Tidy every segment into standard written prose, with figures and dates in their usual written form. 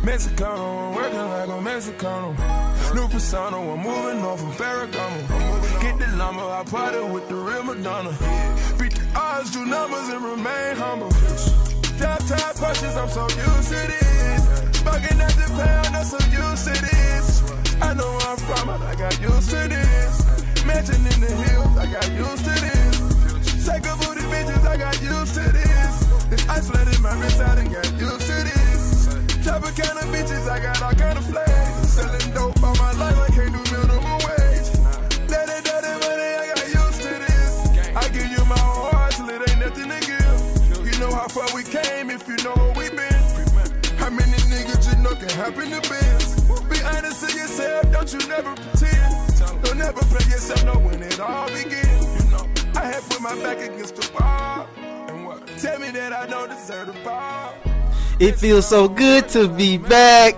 Mexicano, I'm working like a Mexicano. New persona, I'm moving on from Ferragamo. Get the number, I party with the real Madonna. Beat the odds, do numbers, and remain humble. Drop top punches, I'm so used to this. Smoking at the pound, I'm so used to this. I know where I'm from, but I got used to this. Mansion in the hills, I got used to this. Take a booty bitches, I got used to this. This isolated my wrist, I done got used to this. Type of kind of bitches, I got all kind of flags. Selling dope all my life, I can't do minimum wage. Dirty money, I got used to this. I give you my whole heart till it ain't nothing to give. You know how far we came if you know where we been. How many niggas you know can happen to biz? Be honest to yourself, don't you never pretend. Don't never play yourself, know when it all begins. I had put my back against the wall. Tell me that I don't deserve the ball. It feels so good to be back.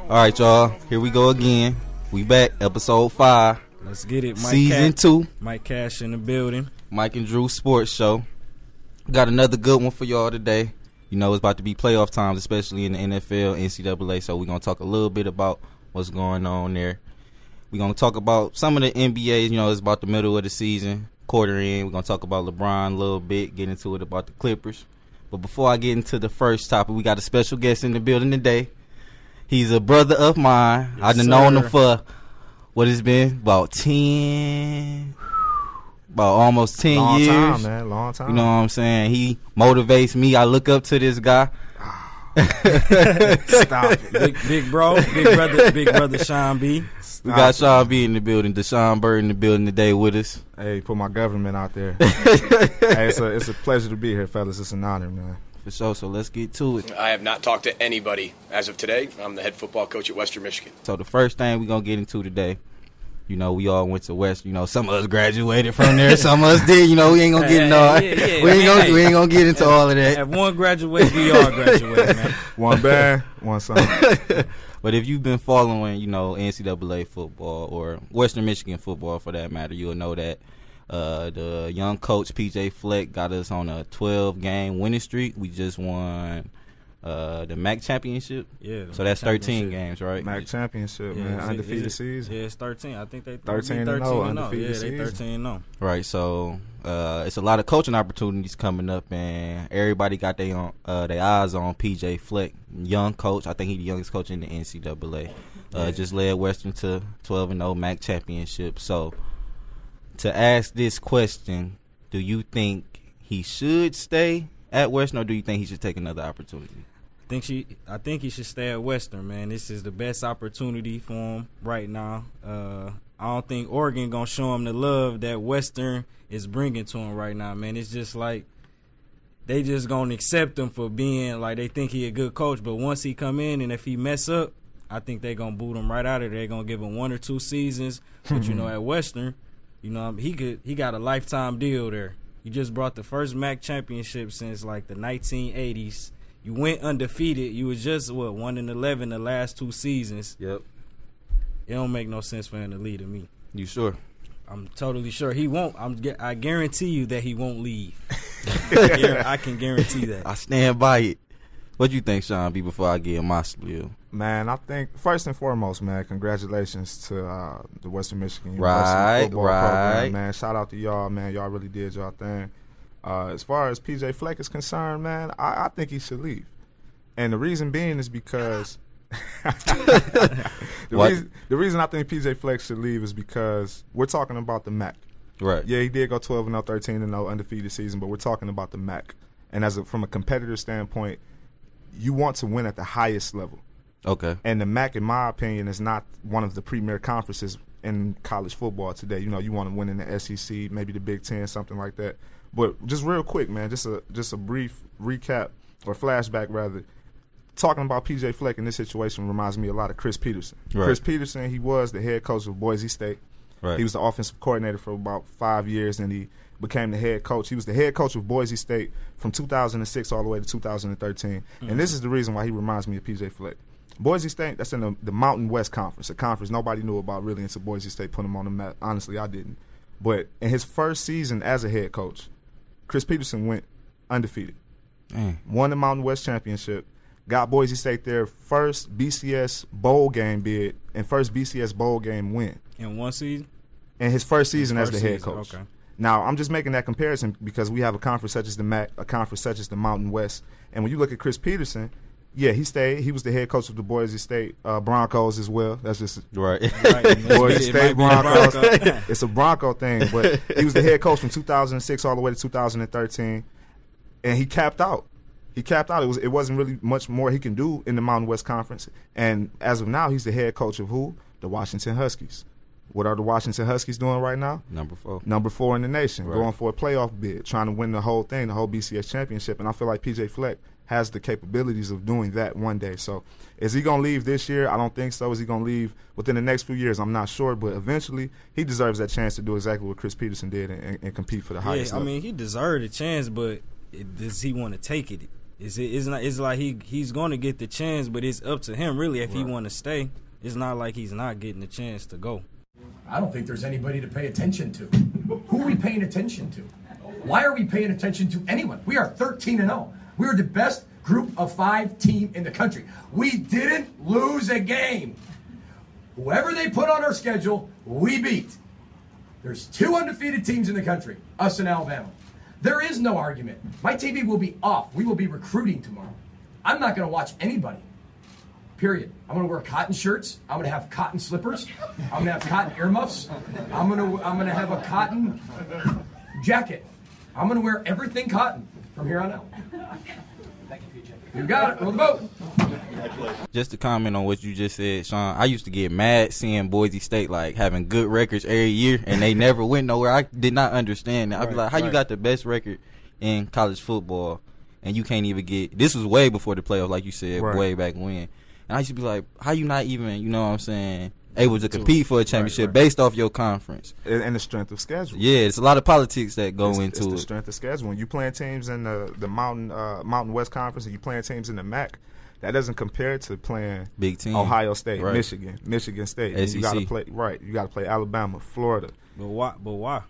All right, y'all. Here we go again. We back, episode 5. Let's get it. Mike Season 2. Mike Cash in the building. Mike and Drew Sports Show. Got another good one for y'all today. You know, it's about to be playoff times, especially in the NFL, NCAA. So we're going to talk a little bit about what's going on there. We're going to talk about some of the NBA. You know, it's about the middle of the season, quarter in. We're going to talk about LeBron a little bit, get into it about the Clippers. But before I get into the first topic, we got a special guest in the building today. He's a brother of mine. Yes, I've known him for, what it's been, about almost 10 long years. Long time, man. Long time. You know what I'm saying? He motivates me. I look up to this guy. Stop it. Big brother Shawn B. We got Shawn B in the building, Deshaun Bird in the building today with us. Hey, put my government out there. Hey, it's a pleasure to be here, fellas. It's an honor, man. For sure, so let's get to it. I have not talked to anybody as of today. I'm the head football coach at Western Michigan. So the first thing we're going to get into today, you know, we all went to West. You know, some of us graduated from there. Some of us did. You know, we ain't going to get into all we ain't gonna get into all of that. If one graduate, we all graduate, man. One band, one song. But if you've been following, you know, NCAA football or Western Michigan football for that matter, you'll know that the young coach P.J Fleck got us on a 12-game winning streak. We just won the MAC championship. Yeah. So that's 13 games, right? MAC championship, man. Undefeated season. Yeah, it's 13. I think they 13-0 undefeated season. Yeah, they 13-0. Right. So it's a lot of coaching opportunities coming up, and everybody got their eyes on P.J Fleck, young coach. I think he's the youngest coach in the NCAA. Just led Western to 12-0 MAC championship. So to ask this question, do you think he should stay at Western, or do you think he should take another opportunity? I think he should stay at Western, man. This is the best opportunity for him right now. I don't think Oregon gonna show him the love that Western is bringing to him right now, man. It's just like they just gonna accept him for being like they think he a good coach, but once he come in and if he mess up, I think they gonna boot him right out of there. They gonna give him 1 or 2 seasons, but you know at Western, you know he got a lifetime deal there. You just brought the first MAC championship since like the 1980s. You went undefeated. You was just 1-11 the last 2 seasons. Yep. It don't make no sense for him to leave to me. You sure? I'm totally sure he won't. I guarantee you that he won't leave. I can guarantee that. I stand by it. What do you think, Shawn B, before I give my spiel? Man, I think first and foremost, man, congratulations to the Western Michigan University football program, man. Shout out to y'all, man. Y'all really did y'all thing. As far as P.J Fleck is concerned, man, I think he should leave. And the reason being is because the reason I think P.J Fleck should leave is because we're talking about the MAC. Right. Yeah, he did go 12-0, 13-0 undefeated season, but we're talking about the MAC. And from a competitor standpoint, you want to win at the highest level. Okay. And the MAC, in my opinion, is not one of the premier conferences in college football today. You know, you want to win in the SEC, maybe the Big Ten, something like that. But just real quick, man, just a brief recap or flashback, rather. Talking about P.J Fleck in this situation reminds me a lot of Chris Peterson. Right. Chris Peterson, he was the head coach of Boise State. Right. He was the offensive coordinator for about 5 years, and he became the head coach. He was the head coach of Boise State from 2006 all the way to 2013. Mm-hmm. And this is the reason why he reminds me of P.J Fleck. Boise State, that's in the Mountain West Conference, a conference nobody knew about really until Boise State put him on the map. Honestly, I didn't. But in his first season as a head coach, Chris Peterson went undefeated. Won the Mountain West Championship, got Boise State their first BCS bowl game bid and first BCS bowl game win. In one season? In his first season as the head coach. Okay. Now, I'm just making that comparison because we have a conference such as the MAC, a conference such as the Mountain West. And when you look at Chris Peterson, yeah, he stayed. He was the head coach of the Boise State Broncos as well. That's just right. Boise State Broncos. It's a Bronco thing, but he was the head coach from 2006 all the way to 2013, and he capped out. It wasn't really much more he can do in the Mountain West Conference. And as of now, he's the head coach of who? The Washington Huskies. What are the Washington Huskies doing right now? Number 4 in the nation, going for a playoff bid, trying to win the whole thing, the whole BCS championship. And I feel like P.J. Fleck has the capabilities of doing that one day. So is he going to leave this year? I don't think so. Is he going to leave within the next few years? I'm not sure. But eventually, he deserves that chance to do exactly what Chris Peterson did and compete for the highest level. I mean, he deserved a chance, but does he want to take it? It's like he's going to get the chance, but it's up to him, really, if he want to stay. It's not like he's not getting the chance to go. I don't think there's anybody to pay attention to. Who are we paying attention to? Why are we paying attention to anyone? We are 13-0. We are the best group of 5 team in the country. We didn't lose a game. Whoever they put on our schedule, we beat. There's 2 undefeated teams in the country, us and Alabama. There is no argument. My TV will be off. We will be recruiting tomorrow. I'm not going to watch anybody. Period. I'm going to wear cotton shirts. I'm going to have cotton slippers. I'm going to have cotton earmuffs. I'm going to have a cotton jacket. I'm going to wear everything cotton from here on out. Thank you, PJ. You got it. Roll the boat. Just to comment on what you just said, Shawn, I used to get mad seeing Boise State like having good records every year and they never went nowhere. I did not understand that. I'd be like, how you got the best record in college football and you can't even get – this was way before the playoff, like you said, way back when. And I used to be like, how you not even, you know what I'm saying, able to compete for a championship based off your conference? And the strength of schedule. Yeah, it's a lot of politics that go into it. It's the strength of schedule. When you playing teams in the Mountain West Conference and you playing teams in the MAC, that doesn't compare to playing big team. Ohio State, Michigan State. SEC. You got to play You got to play Alabama, Florida. But why?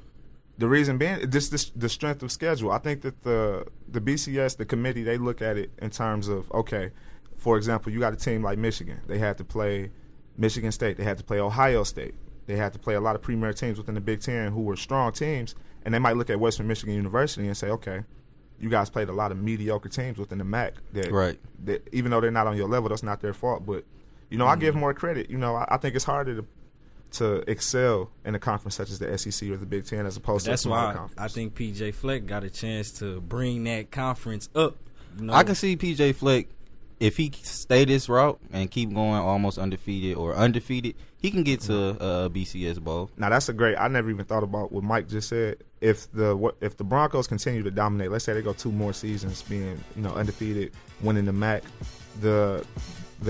The reason being, the strength of schedule. I think that the BCS, the committee, they look at it in terms of, okay, for example, you got a team like Michigan. They had to play Michigan State. They had to play Ohio State. They had to play a lot of premier teams within the Big Ten who were strong teams, and they might look at Western Michigan University and say, okay, you guys played a lot of mediocre teams within the MAC. That even though they're not on your level, that's not their fault. But, you know, I give more credit. You know, I think it's harder to excel in a conference such as the SEC or the Big Ten as opposed to smaller conference. That's why I think P.J. Fleck got a chance to bring that conference up. You know? I can see P.J. Fleck, if he stay this route and keep going almost undefeated or undefeated, he can get to a BCS bowl. Now that's I never even thought about what Mike just said. If the Broncos continue to dominate, let's say they go 2 more seasons being, you know, undefeated, winning the MAC, the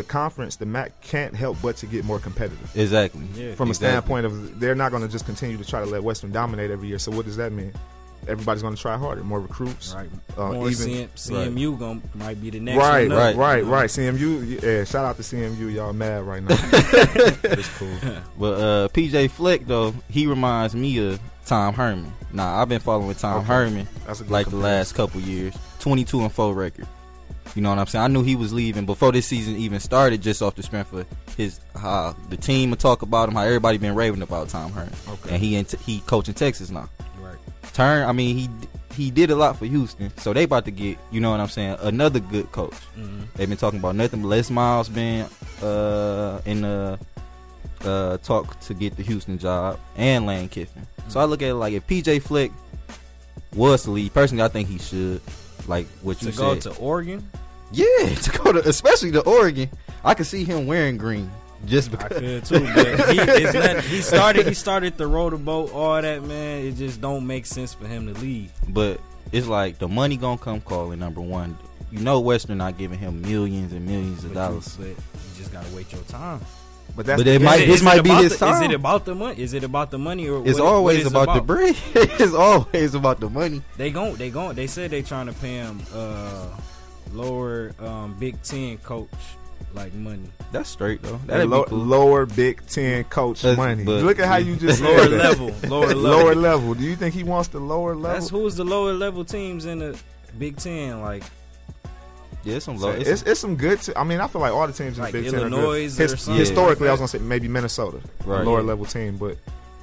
conference, the MAC can't help but to get more competitive. Exactly. Yeah, from a standpoint of they're not going to just continue to try to let Western dominate every year. So what does that mean? Everybody's going to try harder, more recruits. Right. CMU might be the next one. Right. CMU, yeah, shout out to CMU. Y'all mad right now. It's cool. But P.J. Fleck, though, he reminds me of Tom Herman. Nah, I've been following Tom Herman like the last couple years. 22-4 record. You know what I'm saying? I knew he was leaving before this season even started, just off the strength of the team would talk about him, how everybody been raving about Tom Herman. Okay. And he coaching Texas now. I mean, he did a lot for Houston, so they about to get, you know what I'm saying, another good coach. Mm-hmm. They've been talking about nothing but Les Miles being in the talk to get the Houston job, and Lane Kiffin. Mm-hmm. So I look at it like, if P.J. Fleck was to leave, personally, I think he should. Like what you said. To go to Oregon? Yeah, to go to, especially to Oregon. I could see him wearing green. Just because. I could too, but he started to row the boat, all that, man. It just don't make sense for him to leave. But it's like the money gonna come calling, number one. You know Western not giving him millions and millions of dollars. But you just gotta wait your time. This might be his time. Is it about the money? Is it about the money, or it's always about the bread? It's always about the money. They said they trying to pay him lower Big Ten coach like money. That's straight though. That'd be cool. Lower Big Ten coach money. Look at how you just lower said that. Lower level. level. Do you think he wants the lower level? That's who's the lower level teams in the Big Ten, like. Yeah, some low. It's some good. I mean, I feel like all the teams in like the Big Illinois Ten are good. or something. Historically, like I was gonna say maybe Minnesota, right? Lower level team, but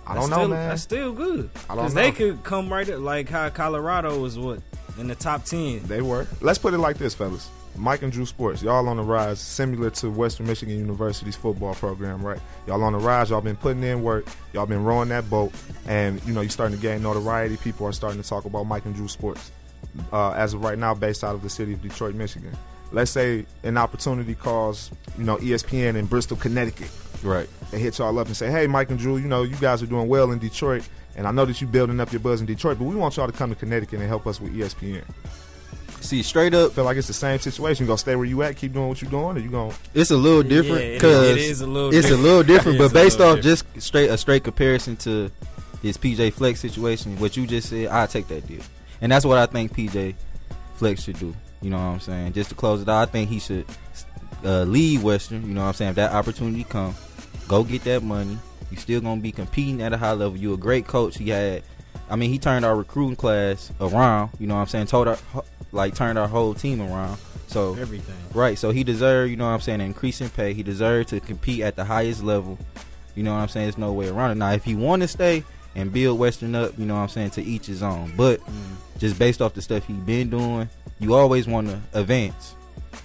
I don't know, man. That's still good. I don't know. Because they could come right up, like how Colorado was in the top 10. They were. Let's put it like this, fellas. Mike and Drew Sports, y'all on the rise, similar to Western Michigan University's football program, right? Y'all on the rise. Y'all been putting in work. Y'all been rowing that boat, and you're starting to gain notoriety. People are starting to talk about Mike and Drew Sports. As of right now, based out of the city of Detroit, Michigan. Let's say an opportunity calls, ESPN in Bristol, Connecticut. Right. They hit y'all up and say, hey, Mike and Drew, you guys are doing well in Detroit, and I know that you're building up your buzz in Detroit, but we want y'all to come to Connecticut and help us with ESPN. See, straight up, feel like it's the same situation. You gonna stay where you at, keep doing what you're doing, or you gonna? It's a little different because it is a little different, but based off just a straight comparison to his P.J Fleck situation, what you just said, I take that deal, and that's what I think P.J Fleck should do. You know what I'm saying? Just to close it out, I think he should lead Western. You know what I'm saying? If that opportunity comes, go get that money. You still gonna be competing at a high level. You a great coach. He turned our recruiting class around. You know what I'm saying? Turned our whole team around. So everything. Right. So he deserved, you know what I'm saying, an increase in pay. He deserved to compete at the highest level. You know what I'm saying? There's no way around it. Now, if he want to stay and build Western up, you know what I'm saying, to each his own. But just based off the stuff he been doing, you always want to advance.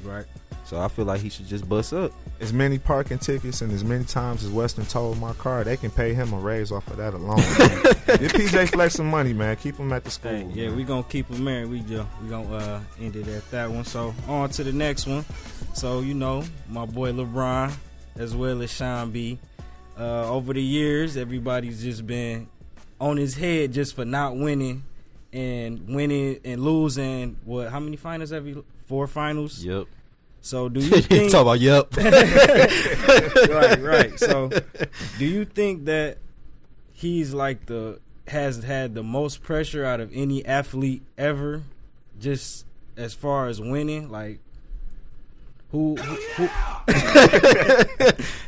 Right. So I feel like he should just bust up. As many parking tickets and as many times as Western towed my car, they can pay him a raise off of that alone. Give PJ Fleck some money, man. Keep him at the school. Hey, yeah, we gonna keep him married. We gonna end it at that one. So on to the next one. So my boy LeBron as well as Shawn B. Over the years, everybody's just been on his head just for not winning and losing. What? How many finals have you? 4 finals. Yep. So do you think? Talk about yep. Right. So, do you think that he's has had the most pressure out of any athlete ever, just as far as winning? Like, who?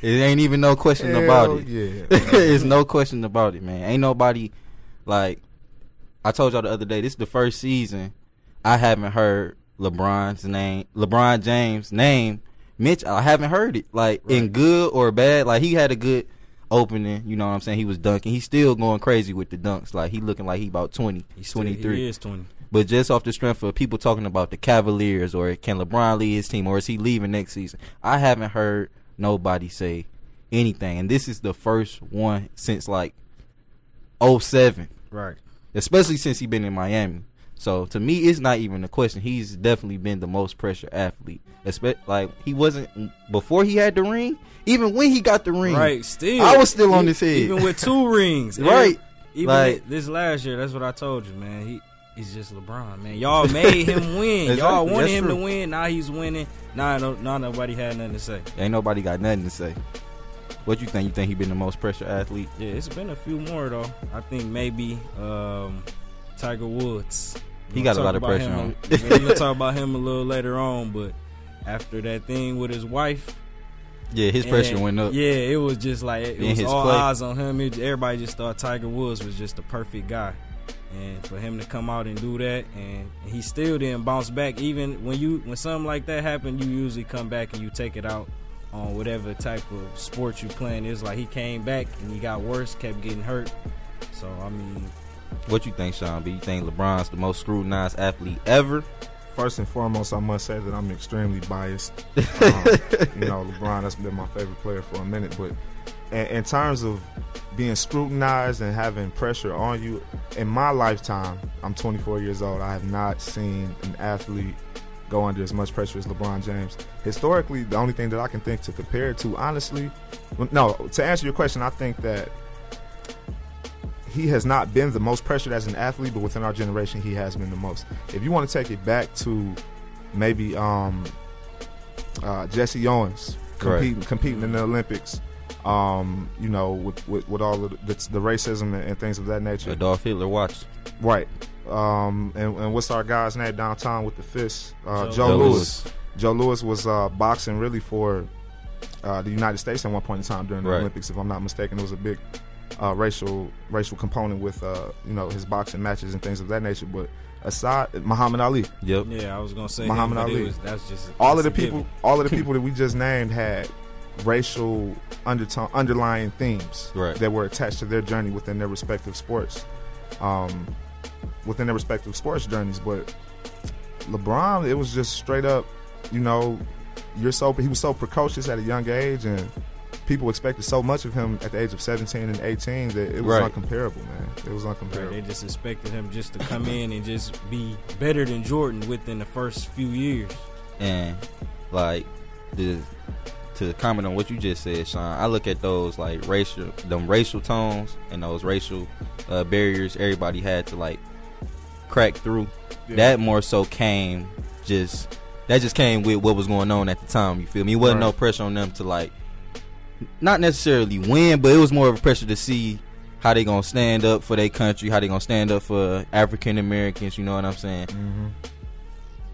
It ain't even no question about it. Yeah. It's no question about it, man. Ain't nobody like I told y'all the other day. This is the first season I haven't heard LeBron James' name, Mitch, I haven't heard it. In good or bad. He had a good opening, you know what I'm saying? He was dunking. He's still going crazy with the dunks. He looking like he about 20. He's 23. He is 20. But just off the strength of people talking about the Cavaliers or can LeBron lead his team or is he leaving next season, I haven't heard nobody say anything. And this is the first one since 07. Right. Especially since he been in Miami. So, to me, it's not even a question. He's definitely been the most pressure athlete. He wasn't before he had the ring. Even when he got the ring. Right, still. I was still on his head. Even with 2 rings. Right. Even this last year, that's what I told you, man. He's just LeBron, man. Y'all made him win. Y'all wanted him to win. Now he's winning. Now nobody had nothing to say. Ain't nobody got nothing to say. What you think? You think he been the most pressure athlete? Yeah, it's been a few more, though. I think maybe Tiger Woods. He got a lot of pressure on him. We're going to talk about him a little later on, but after that thing with his wife. Yeah, his pressure went up. Yeah, it was just it was all play. eyes on him. Everybody just thought Tiger Woods was just the perfect guy. And for him to come out and do that, and he still didn't bounce back. Even when something like that happened, you usually come back and you take it out on whatever type of sport you playing. It's he came back and he got worse, kept getting hurt. So, I mean... What you think, Shawn B? You think LeBron's the most scrutinized athlete ever? First and foremost, I must say that I'm extremely biased. LeBron has been my favorite player for a minute, but in terms of being scrutinized and having pressure on you, in my lifetime, I'm 24 years old, I have not seen an athlete go under as much pressure as LeBron James. Historically, the only thing that I can think to compare it to, honestly, to answer your question, I think that he has not been the most pressured as an athlete, but within our generation, he has been the most. If you want to take it back to maybe Jesse Owens competing in the Olympics, with all of the racism and things of that nature. Adolf Hitler watched. Right. And what's our guy's name downtown with the fists? Joe Louis. Joe Louis was boxing really for the United States at one point in time during the Olympics, if I'm not mistaken. It was a big racial component with his boxing matches and things of that nature. But aside, Muhammad Ali. Yep. Yeah, I was gonna say Muhammad Ali. That's all of the people that we just named had racial underlying themes that were attached to their journey within their respective sports, journeys. But LeBron, it was just straight up, he was so precocious at a young age, and people expected so much of him at the age of 17 and 18 that it was uncomparable, man. It was uncomparable. They just expected him just to come in and just be better than Jordan within the first few years. And like to comment on what you just said, Shawn, I look at those like racial tones and those racial barriers everybody had to like crack through. Yeah. That more so came just came with what was going on at the time. You feel me? It wasn't no pressure on them to like not necessarily win, but it was more of a pressure to see how they gonna stand up for their country, how they gonna stand up for African Americans. You know what I'm saying? Mm-hmm.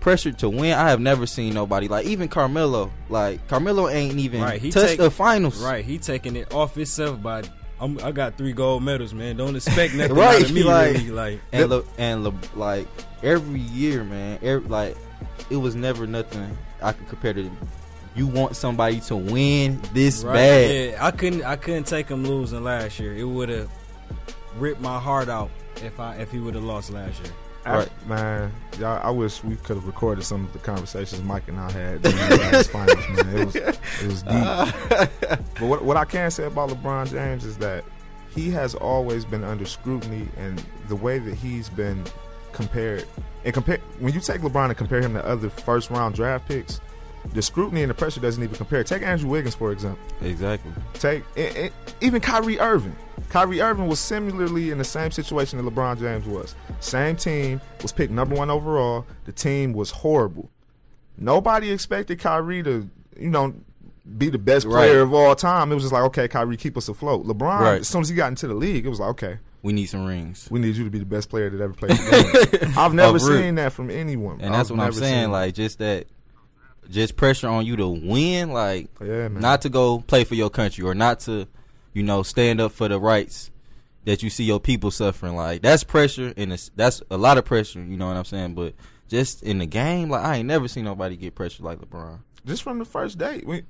Pressure to win. I have never seen nobody like even Carmelo. Like Carmelo ain't even touched the finals. Right, he taking it off himself by. I got 3 gold medals, man. Don't expect nothing out of me. Like every year, man. It was never nothing I could compare to. You want somebody to win this bad? Yeah, I couldn't take him losing last year. It would have ripped my heart out if he would have lost last year. Man, y'all, I wish we could have recorded some of the conversations Mike and I had during the last finals, man. It was deep. But what I can say about LeBron James is that he has always been under scrutiny, and the way that he's been compared, when you take LeBron and compare him to other first-round draft picks, the scrutiny and the pressure doesn't even compare. Take Andrew Wiggins, for example. Exactly. Take even Kyrie Irving. Kyrie Irving was similarly in the same situation that LeBron James was. Same team, was picked number 1 overall. The team was horrible. Nobody expected Kyrie to, be the best player of all time. It was just like, okay, Kyrie, keep us afloat. LeBron, as soon as he got into the league, it was like, okay, we need some rings. We need you to be the best player that ever played the game. I've never seen that from anyone. And that's what I'm saying. Like, just pressure on you to win, not to go play for your country or not to, stand up for the rights that you see your people suffering. Like, that's pressure, and that's a lot of pressure, you know what I'm saying? But just in the game, like, I ain't never seen nobody get pressure like LeBron. Just from the first day. When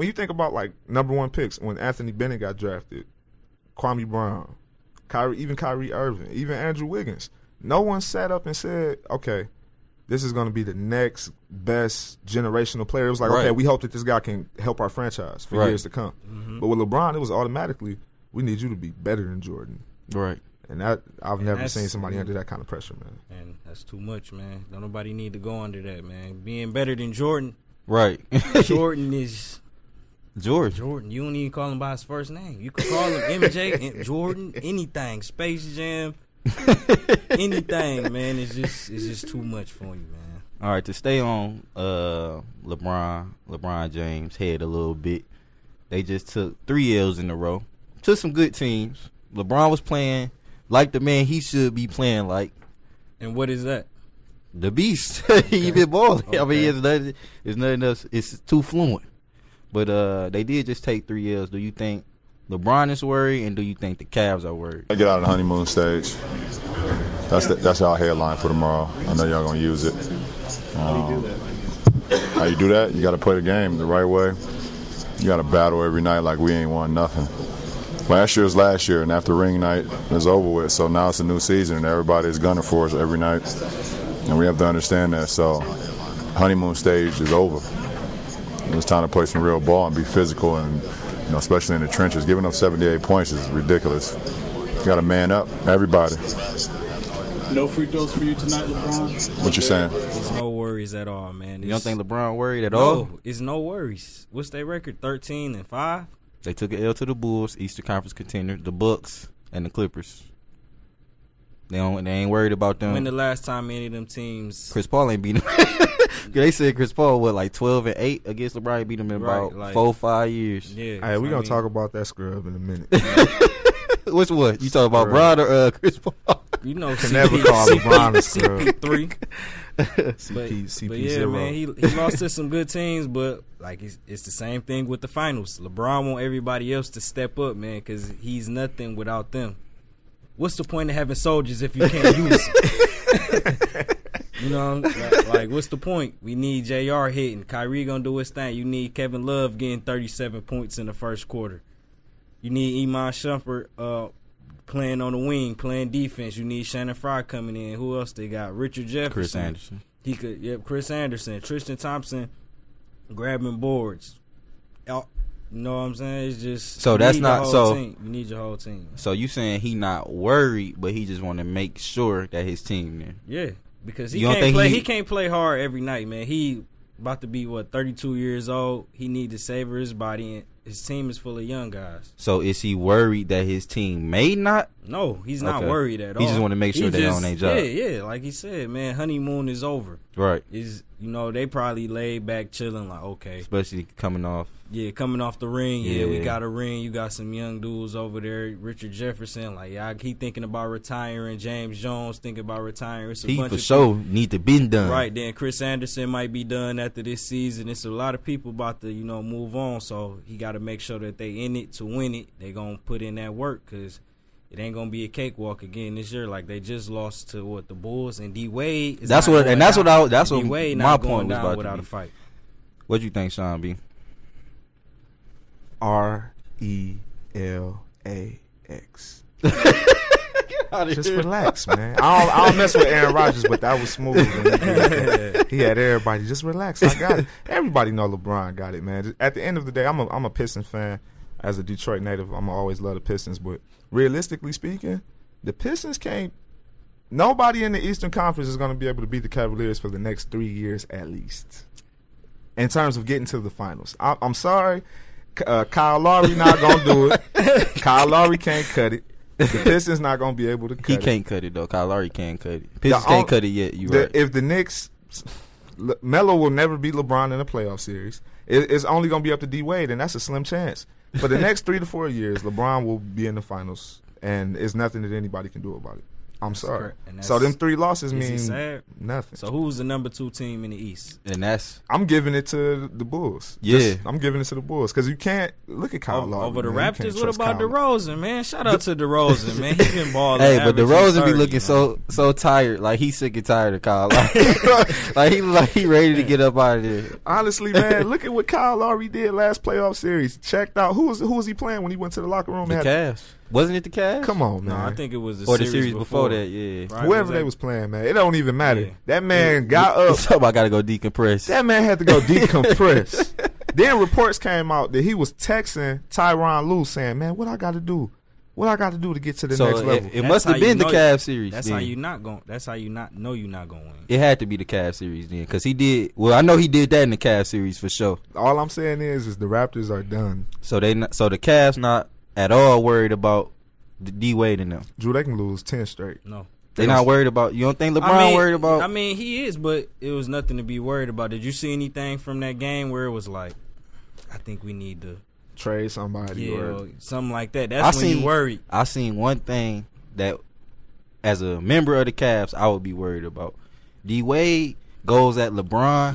you think about, like, number 1 picks, when Anthony Bennett got drafted, Kwame Brown, Kyrie Irving, even Andrew Wiggins, no one sat up and said, okay, this is going to be the next best generational player. It was like, okay, we hope that this guy can help our franchise for years to come. Mm-hmm. But with LeBron, it was automatically, we need you to be better than Jordan. Right. And I've never seen somebody under that kind of pressure, man. And that's too much, man. Don't nobody need to go under that, man. Being better than Jordan. Right. Jordan is... Jordan. You don't even call him by his first name. You can call him MJ, Jordan, anything. Space Jam. Anything, man. It's just too much for you, man. All right, to stay on LeBron James' head a little bit, they just took 3 L's in a row. Took some good teams. LeBron was playing like the man he should be playing like. And what is that? The beast. He been balling. Okay. I mean, it's nothing else. It's too fluent. But they did just take 3 L's. Do you think LeBron is worried, and do you think the Cavs are worried? I get out of the honeymoon stage. That's our headline for tomorrow. I know y'all gonna use it. How you do that? You got to play the game the right way. You got to battle every night like we ain't won nothing. Last year was last year, and after ring night is over with. So now it's a new season, and everybody's gunning for us every night, and we have to understand that. So honeymoon stage is over. It's time to play some real ball and be physical, and especially in the trenches. Giving up 78 points is ridiculous. You got to man up, everybody. No free throws for you tonight, LeBron? What you saying? There's no worries at all, man. You don't think LeBron worried at all? No, it's no worries. What's their record? 13-5? They took an L to the Bulls, Eastern Conference contender, the Bucks, and the Clippers. They ain't worried about them. When the last time any of them teams? Chris Paul ain't beat them. They said Chris Paul, 12-8 against LeBron, beat him in about 4-5 years. Yeah. Hey, we're going to talk about that scrub in a minute. Which one? You talking about Bron or Chris Paul? you know, Can never call LeBron a scrub. CP3. CP But yeah, 0. man, he lost to some good teams, but like it's the same thing with the finals. LeBron want everybody else to step up, man, because he's nothing without them. What's the point of having soldiers if you can't use them? You know, like what's the point? We need JR hitting. Kyrie gonna do his thing. You need Kevin Love getting 37 points in the first quarter. You need Iman Shumpert playing on the wing, playing defense. You need Shannon Fry coming in. Who else they got? Richard Jefferson. Chris Anderson. Chris Anderson. Tristan Thompson grabbing boards. You know what I'm saying? It's just so that's not so. Team. You need your whole team. So you saying he not worried, but he just want to make sure that his team there. Yeah, because he can't play hard every night, man. He about to be 32 years old. He need to savor his body, and his team is full of young guys. So is he worried that his team may not? No, he's not Okay. worried at all. He just want to make sure they're on their job. Yeah, like he said, man, honeymoon is over. Right. They probably laid back chilling, like, okay. Especially coming off. Yeah, coming off the ring. Yeah. We got a ring. You got some young dudes over there. Richard Jefferson, like, he thinking about retiring. James Jones thinking about retiring. It's a He bunch for of sure people. need to be done. Right, then Chris Anderson might be done after this season. It's a lot of people about to, move on. So he got to make sure that they in it to win it. They going to put in that work because it ain't gonna be a cakewalk again this year. Like they just lost to the Bulls and D Wade. That's what my point was about without to a fight. What you think, Shawn B? RELAX. Just relax, man. I don't mess with Aaron Rodgers, but that was smooth. He had everybody just relax. I got it. Everybody know LeBron got it, man. At the end of the day, I'm a Pistons fan. As a Detroit native, I'm always love the Pistons, but realistically speaking, the Pistons can't. Nobody in the Eastern Conference is going to be able to beat the Cavaliers for the next 3 years at least. In terms of getting to the finals, I'm sorry, Kyle Lowry not going to do it. Kyle Lowry can't cut it. The Pistons not going to be able to cut it. He can't cut it though. Kyle Lowry can't cut it. Pistons can't cut it yet. Right. If the Knicks, Melo will never beat LeBron in a playoff series. It's only going to be up to D Wade, and that's a slim chance. For the next 3 to 4 years, LeBron will be in the finals, and there's nothing that anybody can do about it. I'm sorry. So them 3 losses mean nothing. So who's the number 2 team in the East? And I'm giving it to the Bulls. Yeah. I'm giving it to the Bulls because you can't look at Kyle Lowry. Over the Raptors, what about DeRozan, man? Shout out to DeRozan, man. He's been balling. Hey, but DeRozan be looking so tired. Like he's sick and tired of Kyle Lowry. like he ready to get up out of there. Honestly, man, look at what Kyle Lowry did last playoff series. Checked out. Who was he playing when he went to the locker room? The Cavs. Wasn't it the Cavs? Come on, man. No, I think it was the series before that, yeah. Right, whoever they was playing, man. It don't even matter. That man got up. Somebody got to go decompress. That man had to go decompress. Then reports came out that he was texting Tyronn Lue saying, man, what I got to do? What I got to do to get to the next level? It must have been the Cavs series. That's how you not going. That's how you not know you're not going to win. It had to be the Cavs series then, because he did. Well, I know he did that in the Cavs series for sure. All I'm saying is the Raptors are done. So the Cavs not at all worried about the D Wade and them. Drew, they can lose 10 straight. No. They not worried about. You don't think LeBron worried about? I mean, he is, but it was nothing to be worried about. Did you see anything from that game where it was like, I think we need to trade somebody or something like that? That's when you worried. I seen one thing that, as a member of the Cavs, I would be worried about. D Wade goes at LeBron.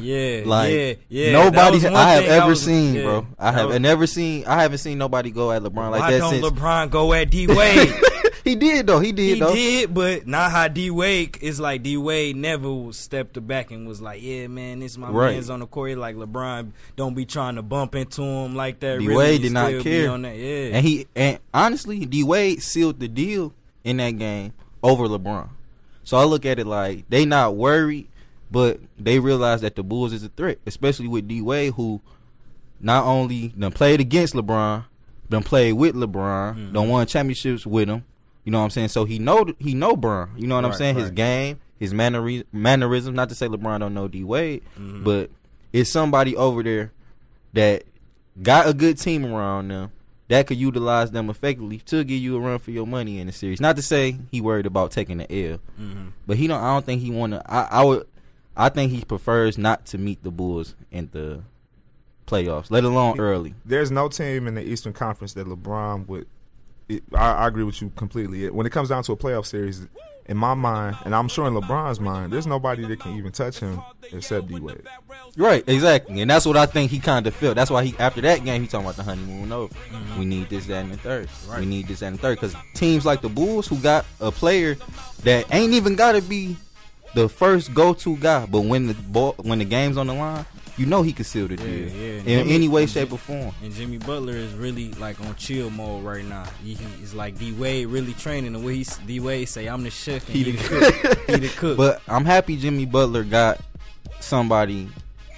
Nobody I have ever seen, bro. I haven't seen nobody go at LeBron like that since. Why don't LeBron go at D Wade? He did though. He did, but not how D Wade is. Like D Wade never stepped back and was like, "Yeah, man, this my man's on the court." Like LeBron, don't be trying to bump into him like that. D Wade did not care. On that. Yeah, and honestly, D Wade sealed the deal in that game over LeBron. So I look at it like they not worried, but they realize that the Bulls is a threat, especially with D Wade, who not only done played against LeBron, done played with LeBron, done won championships with him. You know what I'm saying? So he know Bron. You know what I'm saying? His game, his mannerism. Not to say LeBron don't know D Wade, but it's somebody over there that got a good team around them that could utilize them effectively to give you a run for your money in the series. Not to say he worried about taking the L, but I don't think he want to. I think he prefers not to meet the Bulls in the playoffs, let alone early. There's no team in the Eastern Conference that LeBron would. I agree with you completely. When it comes down to a playoff series, in my mind, and I'm sure in LeBron's mind, there's nobody that can even touch him except D-Wade. Right, exactly. And that's what I think he kind of felt. That's why after that game, he talking about the honeymoon over. Mm-hmm. We need this, that, and the third. Right. We need this, that, and the third. Because teams like the Bulls, who got a player that ain't even got to be the first go-to guy, but when the game's on the line, you know he can seal the deal in any way, shape, or form. And Jimmy Butler is really like on chill mode right now. He's like D-Wade really training the way D-Wade say, I'm the chef and he the cook. He the cook. But I'm happy Jimmy Butler got somebody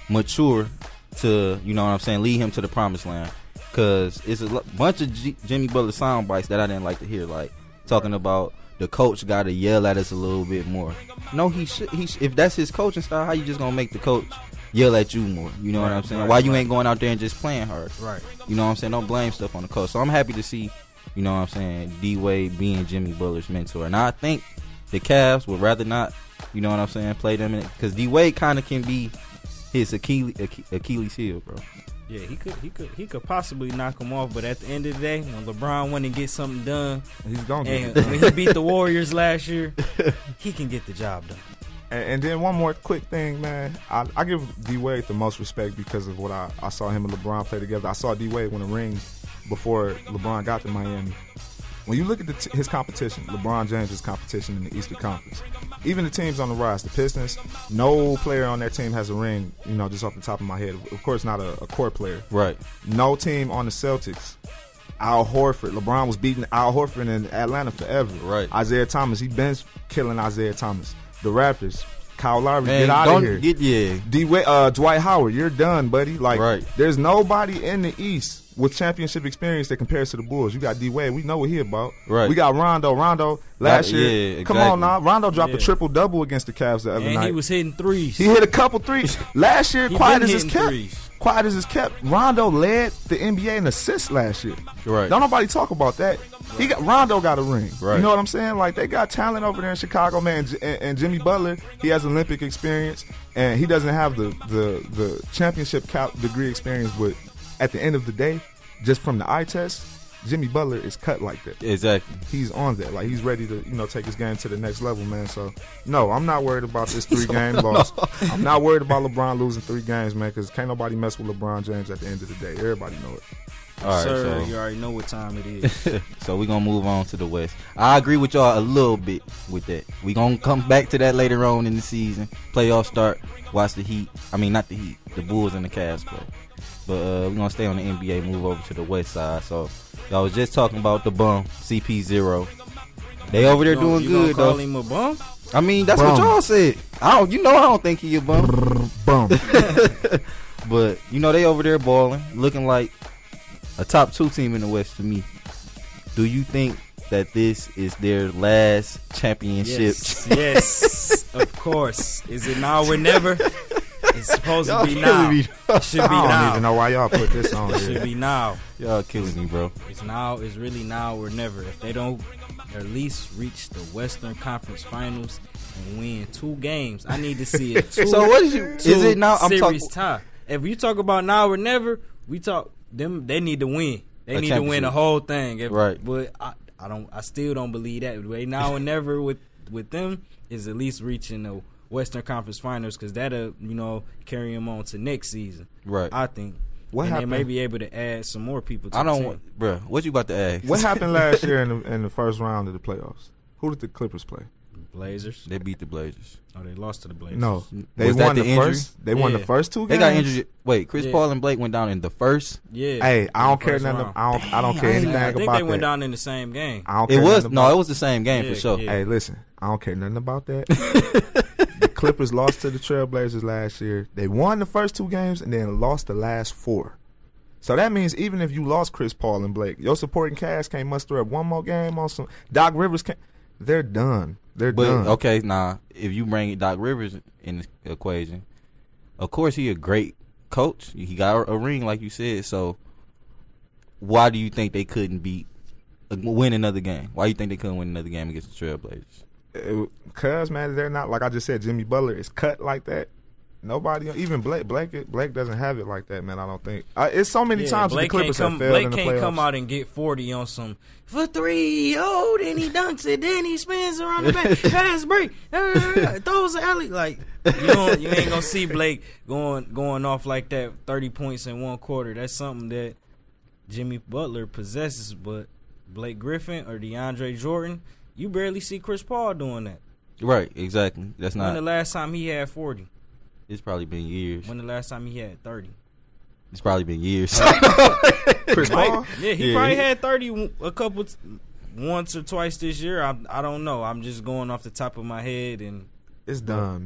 mature to, you know what I'm saying, lead him to the promised land. Because it's a bunch of Jimmy Butler sound bites that I didn't like to hear, like talking about the coach got to yell at us a little bit more. No, he should. If that's his coaching style, how you just gonna make the coach yell at you more? You know what I'm saying? Why you ain't going out there and just playing hard? Right. You know what I'm saying? Don't blame stuff on the coach. So I'm happy to see, you know what I'm saying, D-Wade being Jimmy Butler's mentor. And I think the Cavs would rather not, you know what I'm saying, play them in it. Because D-Wade kind of can be his Achilles heel, bro. Yeah, he could possibly knock him off, but at the end of the day, when LeBron went and get something done, he's gonna get it. When he beat the Warriors last year, he can get the job done. And then one more quick thing, man. I give D-Wade the most respect because of what I saw him and LeBron play together. I saw D-Wade win a ring before LeBron got to Miami. When you look at his competition, LeBron James' competition in the Eastern Conference, even the teams on the rise, the Pistons, no player on that team has a ring, you know, just off the top of my head. Of course, not a core player. Right. No team on the Celtics. Al Horford. LeBron was beating Al Horford in Atlanta forever. Right. Isaiah Thomas. He been killing Isaiah Thomas. The Raptors. Kyle Lowry, get out of here. Dwight Howard, you're done, buddy. Like, there's nobody in the East with championship experience that compares to the Bulls. You got D-Wade. We know what he about. Right. We got Rondo. Rondo last year. Yeah, exactly. Come on now. Rondo dropped a triple-double against the Cavs the other night. And he was hitting threes. He hit a couple threes. Last year, quiet as it's kept, Rondo led the NBA in assists last year. Right. Don't nobody talk about that. Rondo got a ring. Right. You know what I'm saying? Like, they got talent over there in Chicago, man. And Jimmy Butler, he has Olympic experience, and he doesn't have the championship degree experience. But at the end of the day, just from the eye test, Jimmy Butler is cut like that. Exactly. He's on that. Like, he's ready to, take his game to the next level, man. So, no, I'm not worried about this 3-game loss. I'm not worried about LeBron losing 3 games, man, because can't nobody mess with LeBron James at the end of the day. Everybody know it. All right, sir, so you already know what time it is. So we're going to move on to the West. I agree with y'all a little bit with that. We're going to come back to that later on in the season. Playoffs start. Watch the Heat. I mean, not the Heat. The Bulls and the Cavs play. But we're going to stay on the NBA, move over to the West side. So y'all was just talking about the bum, CP0. They over there doing good, though. Call him a bum? I mean, that's what y'all said. I don't think he a bum. Bum. But, they over there balling, looking like a top 2 team in the West to me. Do you think that this is their last championship? Yes, of course. Is it now or never? It's supposed to be now. It should be now. I don't even know why y'all put this on. It should be now. Y'all killing me, bro. It's now. It's really now or never. If they don't at least reach the Western Conference Finals and win 2 games, I need to see it. So what is it now? I'm series tie. If you talk about now or never, we talk them. They need to win. They need to win the whole thing. Right. But I still don't believe that. Right now or never with them is at least reaching the Western Conference Finals, because that'll carry them on to next season. Right. I think. What happened? They may be able to add some more people to the team. Bro, what you about to ask? What happened last year in the first round of the playoffs? Who did the Clippers play? Blazers. They beat the Blazers. Oh, they lost to the Blazers. No, they won the first. They won the first 2 games. They got injured. Wait, Chris Paul and Blake went down in the first. Yeah. Hey, I don't care nothing. I don't care anything about that. I think they went down in the same game. I don't care. It was the same game for sure. Hey, listen, I don't care nothing about that. The Clippers lost to the Trailblazers last year. They won the first 2 games and then lost the last 4. So that means even if you lost Chris Paul and Blake, your supporting cast can't muster up one more game on some. Doc Rivers can't. They're done. They're done. Okay, if you bring Doc Rivers in the equation, of course he a great coach. He got a ring, like you said. So why do you think they couldn't win another game? Why do you think they couldn't win another game against the Trailblazers? Because, man, they're not, like I just said, Jimmy Butler is cut like that. Nobody, even Blake doesn't have it like that, man. I don't think. It's so many times the Clippers have failed in the playoffs. Blake can't come out and get 40 on some for 3. Oh, then he dunks it, then he spins around the back, pass break, throws the alley. Like you ain't gonna see Blake going off like that. 30 points in one quarter. That's something that Jimmy Butler possesses, but Blake Griffin or DeAndre Jordan, you barely see Chris Paul doing that. Right, exactly. That's not. When the last time he had 40? It's probably been years. When the last time he had 30? It's probably been years. Chris Paul? Yeah, he probably had 30 once or twice this year. I don't know. I'm just going off the top of my head, and it's done,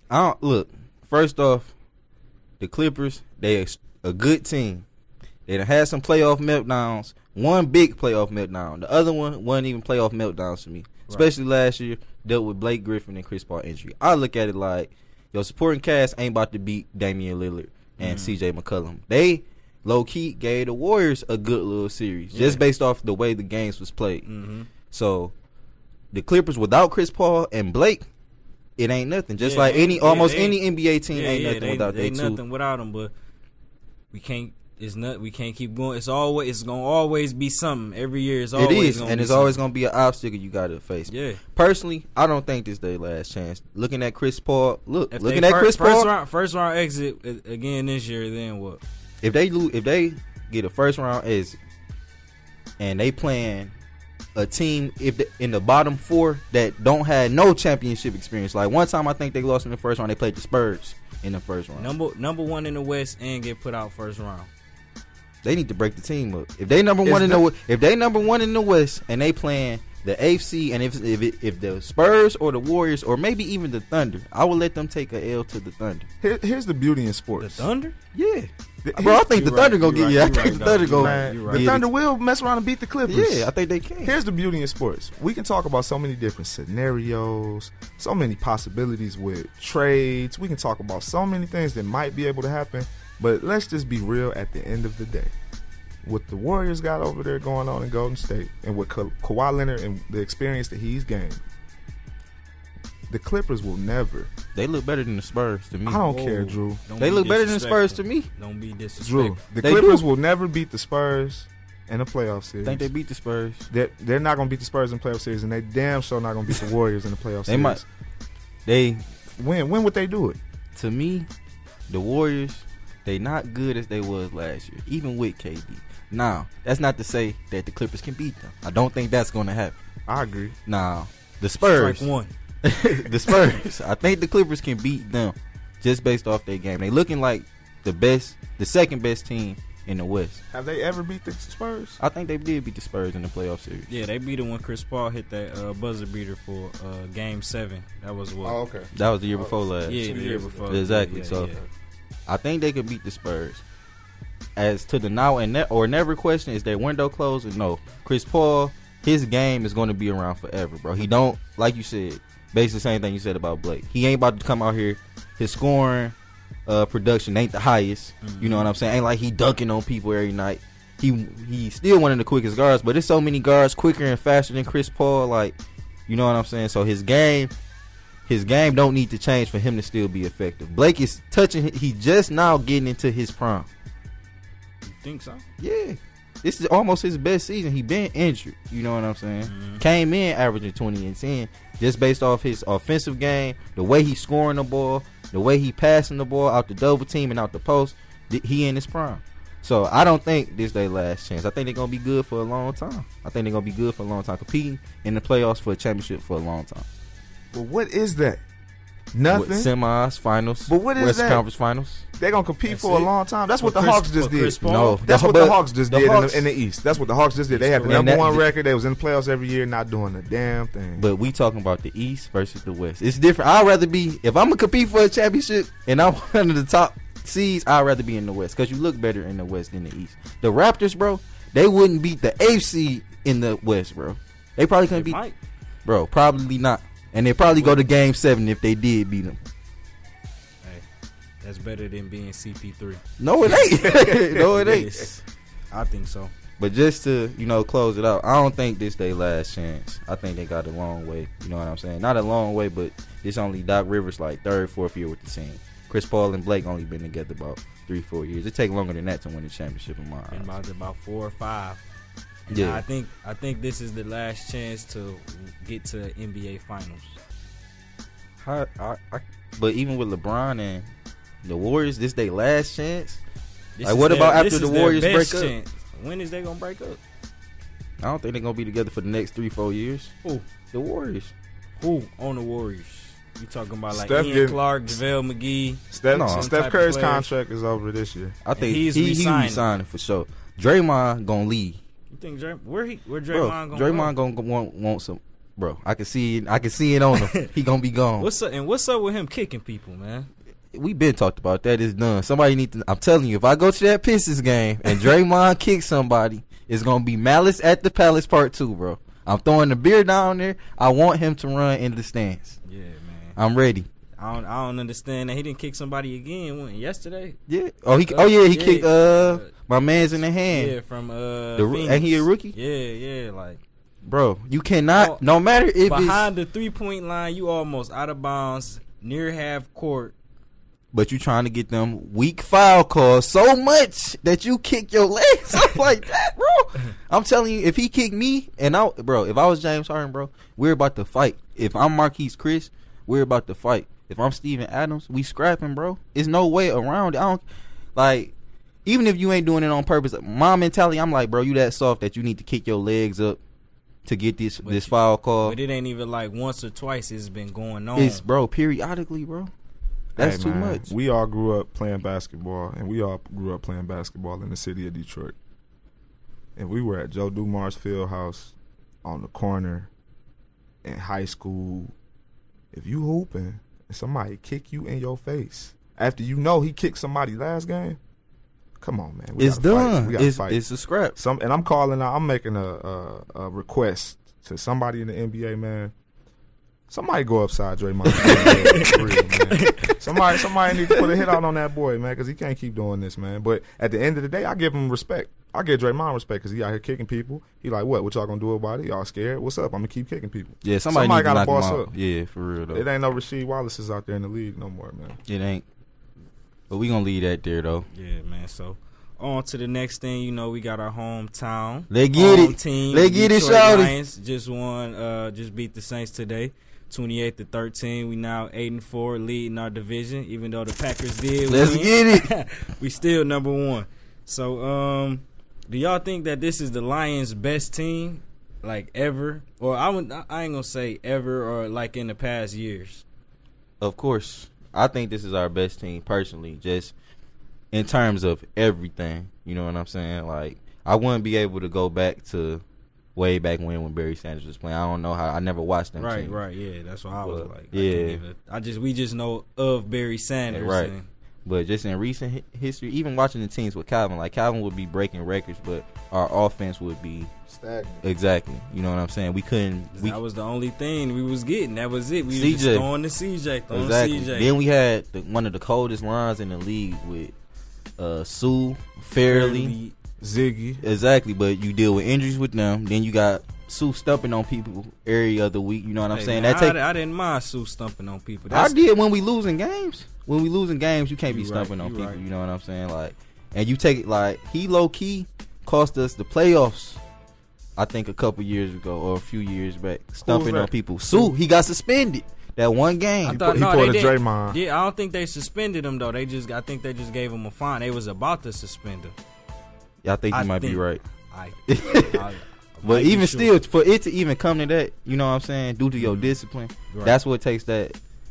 man. Look, first off, the Clippers, they a good team. They done had some playoff meltdowns. One big playoff meltdown. The other one wasn't even playoff meltdowns for me. Right. Especially last year, dealt with Blake Griffin and Chris Paul injury. I look at it like, your supporting cast ain't about to beat Damian Lillard and C.J. McCollum. They, low-key, gave the Warriors a good little series just based off the way the games was played. So, the Clippers without Chris Paul and Blake, it ain't nothing. Just like any NBA team ain't nothing without they two. Ain't nothing without them, but we can't. We can't keep going. It's gonna always be something. Every year it's always gonna be it's always gonna be an obstacle you gotta face. Yeah. Personally, I don't think this their last chance. Looking at Chris Paul, first round exit again this year, then what? If they get a first round exit and they playing a team in the bottom 4 that don't have no championship experience. Like one time I think they lost in the first round, they played the Spurs in the first round. Number 1 in the West and get put out first round. They need to break the team up. If they number 1 in the West and they playing the AFC, and if the Spurs or the Warriors or maybe even the Thunder, I will let them take a L to the Thunder. Here's the beauty in sports. The Thunder? Yeah. Bro, I think the Thunder gonna get you. I think the Thunder go. The Thunder will mess around and beat the Clippers. Yeah, I think they can. Here's the beauty in sports. We can talk about so many different scenarios, so many possibilities with trades. We can talk about so many things that might be able to happen. But let's just be real at the end of the day. What the Warriors got over there going on in Golden State and with Kawhi Leonard and the experience that he's gained, the Clippers will never. They look better than the Spurs to me. I don't care, Drew. They look better than the Spurs to me. Don't be disrespectful. Drew, the Clippers will never beat the Spurs in a playoff series. Think they beat the Spurs? They're not going to beat the Spurs in the playoff series, and they damn sure not going to beat the Warriors in the playoff series. They might. When would they do it? To me, the Warriors, they not good as they was last year, even with KD. Now, that's not to say that the Clippers can beat them. I don't think that's going to happen. I agree. Now, the Spurs. Strike one. The Spurs. I think the Clippers can beat them just based off their game. They looking like the second best team in the West. Have they ever beat the Spurs? I think they did beat the Spurs in the playoff series. Yeah, they beat them when Chris Paul hit that buzzer beater for Game 7. That was what? Oh, okay. That was the year before last. Yeah, the year before. Exactly. Yeah, so, I think they could beat the Spurs. As to the now and or never question, is their window closing? No. Chris Paul, his game is going to be around forever, bro. He don't, like you said, basically the same thing you said about Blake. He ain't about to come out here. His scoring production ain't the highest. You know what I'm saying? Ain't like he dunking on people every night. He's still one of the quickest guards, but there's so many guards quicker and faster than Chris Paul. Like, you know what I'm saying? So his game don't need to change for him to still be effective. Blake is he just now getting into his prime. Think so? Yeah. This is almost his best season. He been injured. You know what I'm saying? Came in averaging 20 and 10 just based off his offensive game, the way he's scoring the ball, the way he passing the ball out the double team and out the post. He in his prime. So I don't think this their last chance. I think they're going to be good for a long time. Competing in the playoffs for a championship for a long time. But what is that? Nothing. Semis, finals. But what is Western that? Conference Finals. They're going to compete for a long time. That's what the Hawks just did. No, that's what the Hawks just did in the East. That's what the Hawks just did. They had the number 1 record. They was in the playoffs every year, not doing a damn thing. But we talking about the East versus the West. It's different. I'd rather be, if I'm going to compete for a championship and I'm one of the top seeds, I'd rather be in the West because you look better in the West than the East. The Raptors, bro, they wouldn't beat the AFC in the West, bro. They probably couldn't beat. Bro, probably not. And they probably go to Game 7 if they did beat them. That's better than being CP3. No, it ain't. No, it ain't. I think so. But just to, close it out, I don't think this their last chance. I think they got a long way. You know what I'm saying? Not a long way, but it's only Doc Rivers like 3rd, 4th year with the team. Chris Paul and Blake only been together about 3-4 years. It take longer than that to win the championship in my eyes. About 4 or 5. And Yeah, I think this is the last chance to get to NBA Finals. But even with LeBron and the Warriors, this their last chance. This Like, is what their- about this after is the their Warriors best break up? chance. When is they gonna break up? I don't think they're gonna be together for the next 3-4 years. Who? The Warriors. Who on the Warriors? You talking about like Steph Ian getting- Clark, JaVale McGee? Steph type of Curry's players. contract is over this year. I think he's he resigning. resigning for sure. Draymond gonna leave. You think where Bro, Draymond gonna Draymond go? gonna want some. Bro, I can see it on him. He gonna be gone. What's up with him kicking people, man? We been talked about that. It's done. Somebody need to. I'm telling you, if I go to that Pistons game and Draymond kicks somebody, it's gonna be Malice at the Palace Part 2, bro. I'm throwing the beer down there. I want him to run into the stands. Yeah, man. I'm ready. I don't understand that he didn't kick somebody again yesterday. Yeah. He kicked my man's in the hand. Yeah, from and he a rookie. Yeah, like Bro, you cannot. No matter if behind the 3-point line, you almost out of bounds near half court. But you trying to get them weak foul calls so much that you kick your legs up like that, bro. I'm telling you, if he kicked me if I was James Harden, bro, we're about to fight. If I'm Marquise Chris, we're about to fight. If I'm Steven Adams, we scrapping, bro. There's no way around it. Even if you ain't doing it on purpose, my mentality, I'm like, bro, you that soft that you need to kick your legs up to get this foul call. But it ain't even like once or twice it's been going on. It's, bro, periodically, bro. That's too much. We all grew up playing basketball, and we all grew up playing basketball in the city of Detroit. And we were at Joe Dumars Fieldhouse on the corner in high school. If you hooping and somebody kick you in your face after you know he kicked somebody last game, come on, man. It's done. We gotta fight. It's a scrap. And I'm calling out. I'm making a request to somebody in the NBA, man. Somebody go upside Draymond. For real, man. Somebody need to put a hit out on that boy, man, because he can't keep doing this, man. But at the end of the day, I give him respect. I give Draymond respect because he out here kicking people. He like, what y'all gonna do about it? Y'all scared? What's up? I'm gonna keep kicking people. Yeah, somebody need to gotta knock him boss out. up. Yeah, for real though. It ain't no Rasheed Wallace's out there in the league no more, man. It ain't. But we gonna leave that there though. Yeah, man. So on to the next thing. You know, we got our hometown. Let's get it. Team. Let's get it, Detroit shawty. Lions just beat the Saints today, 28-13. We now 8-4, leading our division. Even though the Packers did Let's win, get it. we still number 1. So, do y'all think that this is the Lions' best team, like ever? Or I ain't gonna say ever, or like in the past years. Of course, I think this is our best team personally, just in terms of everything. You know what I'm saying? Like, I wouldn't be able to go back to way back when Barry Sanders was playing. I don't know how. I never watched them. Right, teams. right, yeah. That's what I was like. Yeah. We just know of Barry Sanders. Right. But just in recent history, even watching the teams with Calvin, like Calvin would be breaking records, but our offense would be stagnant. Exactly. You know what I'm saying? We couldn't. That was the only thing we was getting. That was it. We CJ. was just throwing the CJ. Exactly. CJ. Then we had one of the coldest lines in the league with Sue, Fairley, Ziggy. Exactly. But you deal with injuries with them. Then you got Sue stumping on people every other week. You know what I'm saying? Man, I didn't mind Sue stumping on people. I did when we losing games. When we losing games, you can't be stumping on people. Right. You know what I'm saying? Like, and you take it like he low key cost us the playoffs. I think a couple years ago or a few years back, stumping on people. Sue, he got suspended that one game. He pulled a Draymond. Yeah, I don't think they suspended him though. I think they just gave him a fine. They was about to suspend him. Yeah, I think you might be right. But even still, for it to even come to that, you know what I'm saying, due to your discipline, right.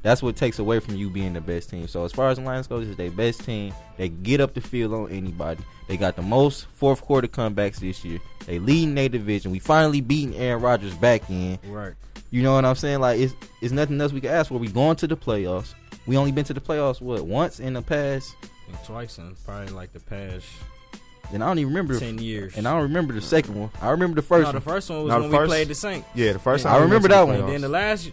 That's what takes away from you being the best team. So as far as the Lions go, this is their best team. They get up the field on anybody. They got the most fourth quarter comebacks this year. They leading their division. We finally beating Aaron Rodgers back in. Right. You know what I'm saying? Like, it's nothing else we can ask for. We going to the playoffs. We only been to the playoffs, once in the past? And twice in probably like the past. And I don't even remember 10 years. And I don't remember the second one. I remember the first one. No, the first one was when we played the Saints. Yeah, the first time. I remember that one. And then the last,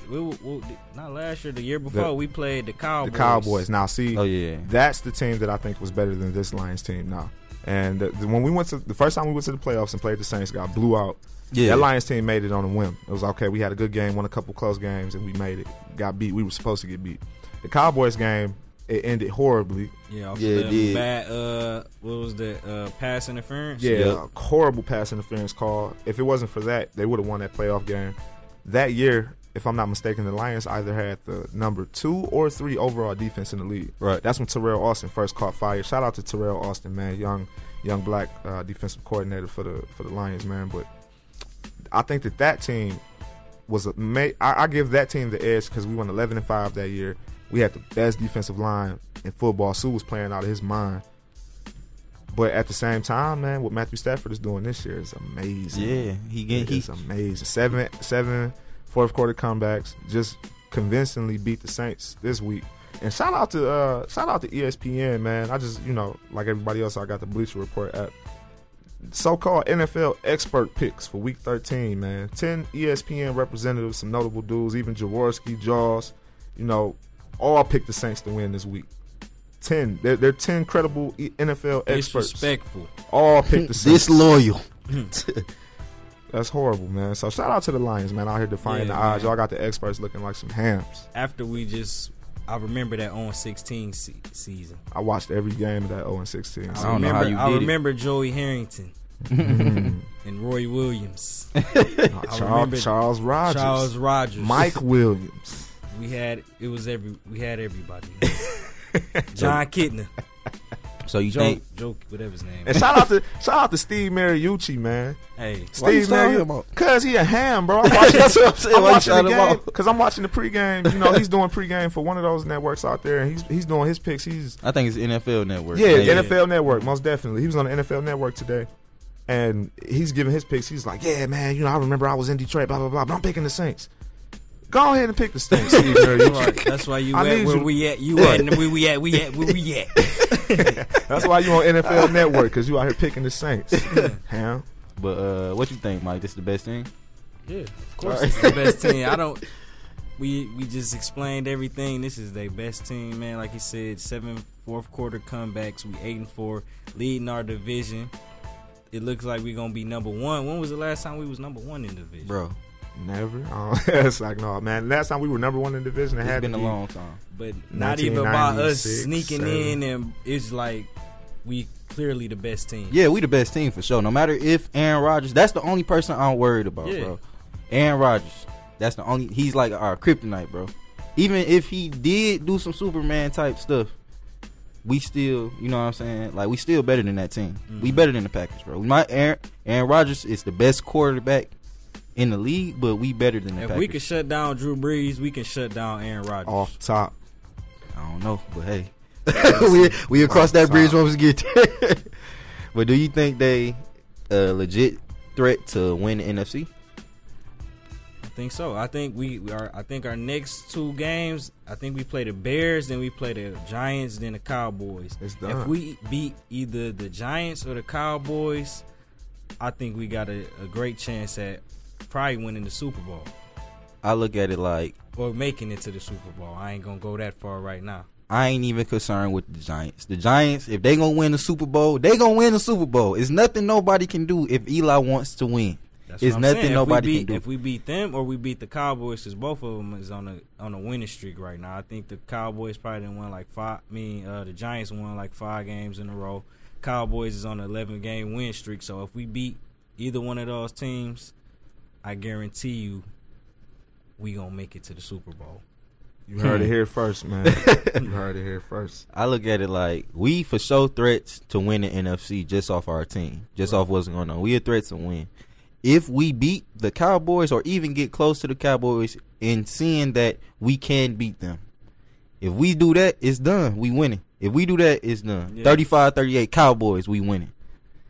not last year, the year before, we played the Cowboys. The Cowboys. Now, see, yeah, that's the team that I think was better than this Lions team now. And when we went to the first time we went to the playoffs and played the Saints, got blew out. Yeah, that Lions team made it on a whim. It was okay. We had a good game, won a couple close games, and we made it. Got beat. We were supposed to get beat. The Cowboys game, it ended horribly. Yeah, it did. Bad. What was that? Pass interference. Yeah, horrible pass interference call. If it wasn't for that, they would have won that playoff game. That year, if I'm not mistaken, the Lions either had the number 2 or 3 overall defense in the league. Right. That's when Terrell Austin first caught fire. Shout out to Terrell Austin, man, young black defensive coordinator for the Lions, man. But I think that team was I give that team the edge because we won 11-5 that year. We had the best defensive line in football. Sue was playing out of his mind. But at the same time, man, what Matthew Stafford is doing this year is amazing. Yeah, he's amazing. Seven fourth quarter comebacks, just convincingly beat the Saints this week. And shout out to ESPN, man. I just, like everybody else, I got the Bleacher Report app. So-called NFL expert picks for Week 13, man. 10 ESPN representatives, some notable dudes, even Jaworski, Jaws, all picked the Saints to win this week. 10. They're 10 credible NFL experts. Disrespectful. All picked the Saints. Disloyal. That's horrible, man. So shout out to the Lions, man, out here defying the odds. Y'all got the experts looking like some hams. After I remember that 0-16 season. I watched every game of that 0-16. I don't know how you did I remember Joey Harrington and Roy Williams. Charles Rogers. Mike Williams. We had everybody. John Kitna. So you Joe, think whatever his name. And shout out to Steve Mariucci, man. Hey, Steve Mariucci, cause he a ham, bro. I'm watching the game because I'm watching the pregame. He's doing pregame for one of those networks out there, and he's doing his picks. I think it's NFL Network. Yeah, NFL Network, most definitely. He was on the NFL Network today, and he's giving his picks. He's like, "Yeah, man, I remember I was in Detroit, blah blah blah, but I'm picking the Saints." Go ahead and pick the Saints, Steve Mariucci. That's why you at where we at. You at and where we at. Where we at. That's why you on NFL Network, because you out here picking the Saints. Ham. But what you think, Mike? This is the best team? Yeah, of course it's the best team. We just explained everything. This is their best team, man. Like you said, 7 fourth quarter comebacks. We 8-4, leading our division. It looks like we're gonna be number 1. When was the last time we was number 1 in the division, bro? Never. It's like, no, man. Last time we were number 1 in the division, it's been a long time. But not even about us sneaking in, and it's like we clearly the best team. Yeah, we the best team for sure. No matter if Aaron Rodgers, that's the only person I'm worried about, bro. Aaron Rodgers, that's the only. He's like our kryptonite, bro. Even if he did do some Superman type stuff, we still, you know what I'm saying? Like, we still better than that team. Mm-hmm. We better than the Packers, bro. Aaron Rodgers is the best quarterback in the league, but we better than the Packers. If we can shut down Drew Brees, we can shut down Aaron Rodgers. Off top. I don't know, but hey. we across that bridge once we get there. But do you think they a legit threat to win the NFC? I think so. I think I think our next 2 games, I think we play the Bears, then we play the Giants, then the Cowboys. It's done. If we beat either the Giants or the Cowboys, I think we got a great chance at probably winning the Super Bowl. I look at it like, or making it to the Super Bowl. I ain't gonna go that far right now. I ain't even concerned with the Giants. The Giants, if they gonna win the Super Bowl, they gonna win the Super Bowl. It's nothing nobody can do if Eli wants to win. It's nothing nobody can do. If we beat them or we beat the Cowboys, because both of them is on a winning streak right now. I think the Cowboys probably done won like 5. The Giants won like 5 games in a row. Cowboys is on an 11-game win streak. So if we beat either one of those teams, I guarantee you we gonna make it to the Super Bowl. You heard it here first, man. You heard it here first. I look at it like we for sure threats to win the NFC just off our team, just off what's going on. We are threats to win. If we beat the Cowboys or even get close to the Cowboys and seeing that we can beat them, if we do that, it's done. We winning. If we do that, it's done. Yeah. 35-38 Cowboys, we winning.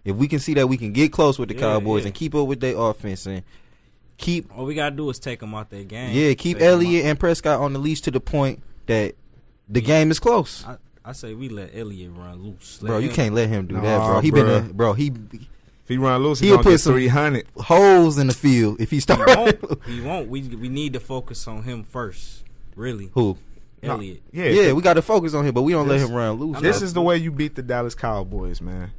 If we can see that we can get close with the Cowboys and keep up with their offense and keep, all we gotta do is take them out their game. Yeah, keep Elliott and Prescott on the leash to the point that the game is close. I say we let Elliott run loose. Bro, you can't let him do that, bro. If he run loose, he'll put some 300 holes in the field if he start. He won't. We need to focus on him first. Really, who? Elliott. No, yeah, we got to focus on him, but we don't let him run loose. This is the way you beat the Dallas Cowboys, man.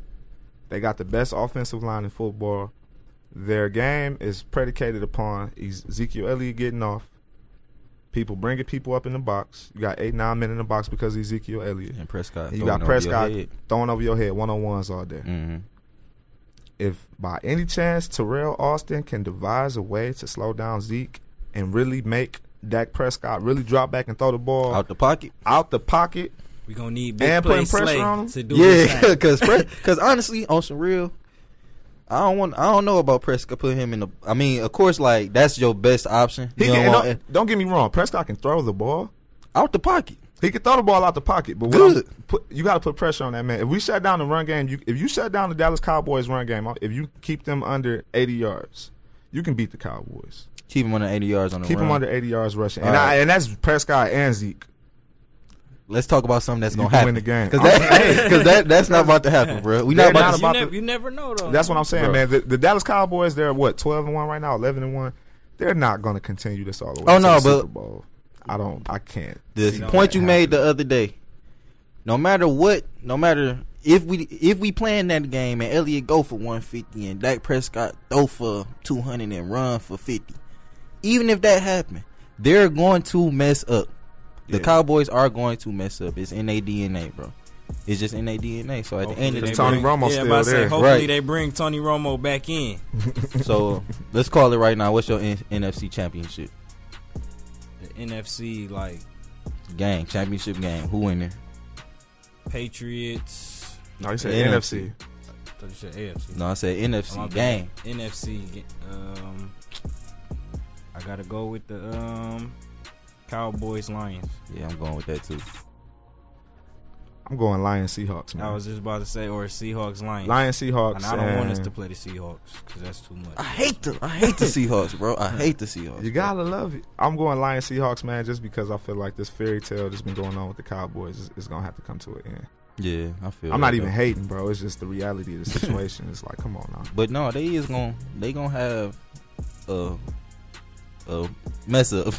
They got the best offensive line in football. Their game is predicated upon Ezekiel Elliott getting off, bringing people up in the box. You got 8-9 men in the box because of Ezekiel Elliott. And Prescott. You got Prescott throwing over your head, one-on-ones all day. Mm-hmm. If by any chance Terrell Austin can devise a way to slow down Zeke and really make Dak Prescott really drop back and throw the ball out the pocket, we gonna need big and play putting pressure on him to do this. because honestly, on some real, I don't know about Prescott. Put him in the. I mean, of course, like that's your best option. Don't get me wrong. Prescott can throw the ball out the pocket. He can throw the ball out the pocket, but you got to put pressure on that man. If we shut down the run game, if you shut down the Dallas Cowboys run game, if you keep them under 80 yards, you can beat the Cowboys. Keep them under 80 yards on the run. Keep them under 80 yards rushing, and that's Prescott and Zeke. Let's talk about something that's gonna happen. Win the game because that's not about to happen, bro. We not about to. You never know though. That's what I'm saying, bro. Man. The Dallas Cowboys, they're what 12-1 right now, 11-1. They're not gonna continue this all the way. The Super Bowl. I can't. The point you made the other day. No matter if we playing that game and Elliott go for 150 and Dak Prescott throw for 200 and run for 50, even if that happened, they're going to mess up. The Cowboys are going to mess up. It's in their DNA, bro. It's just in their DNA. So at the end of the Tony Romo's still there. Hopefully they bring Tony Romo back in. So let's call it right now. What's your NFC championship? The NFC championship game. Who in there? Patriots. No, you said NFC. I thought you said AFC. No, I said NFC game. NFC. I gotta go with the Cowboys Lions. Yeah, I'm going with that too. I'm going Lions Seahawks, man. I was just about to say, or Seahawks Lions. Lions Seahawks. And I don't want us to play the Seahawks because that's too much. I hate the Seahawks, bro. I hate the Seahawks. You gotta love it. I'm going Lions Seahawks, man, just because I feel like this fairy tale that's been going on with the Cowboys is gonna have to come to an end. Yeah, I feel. I'm not even hating, bro. It's just the reality of the situation. It's like, come on now. But no, they gonna have a mess up.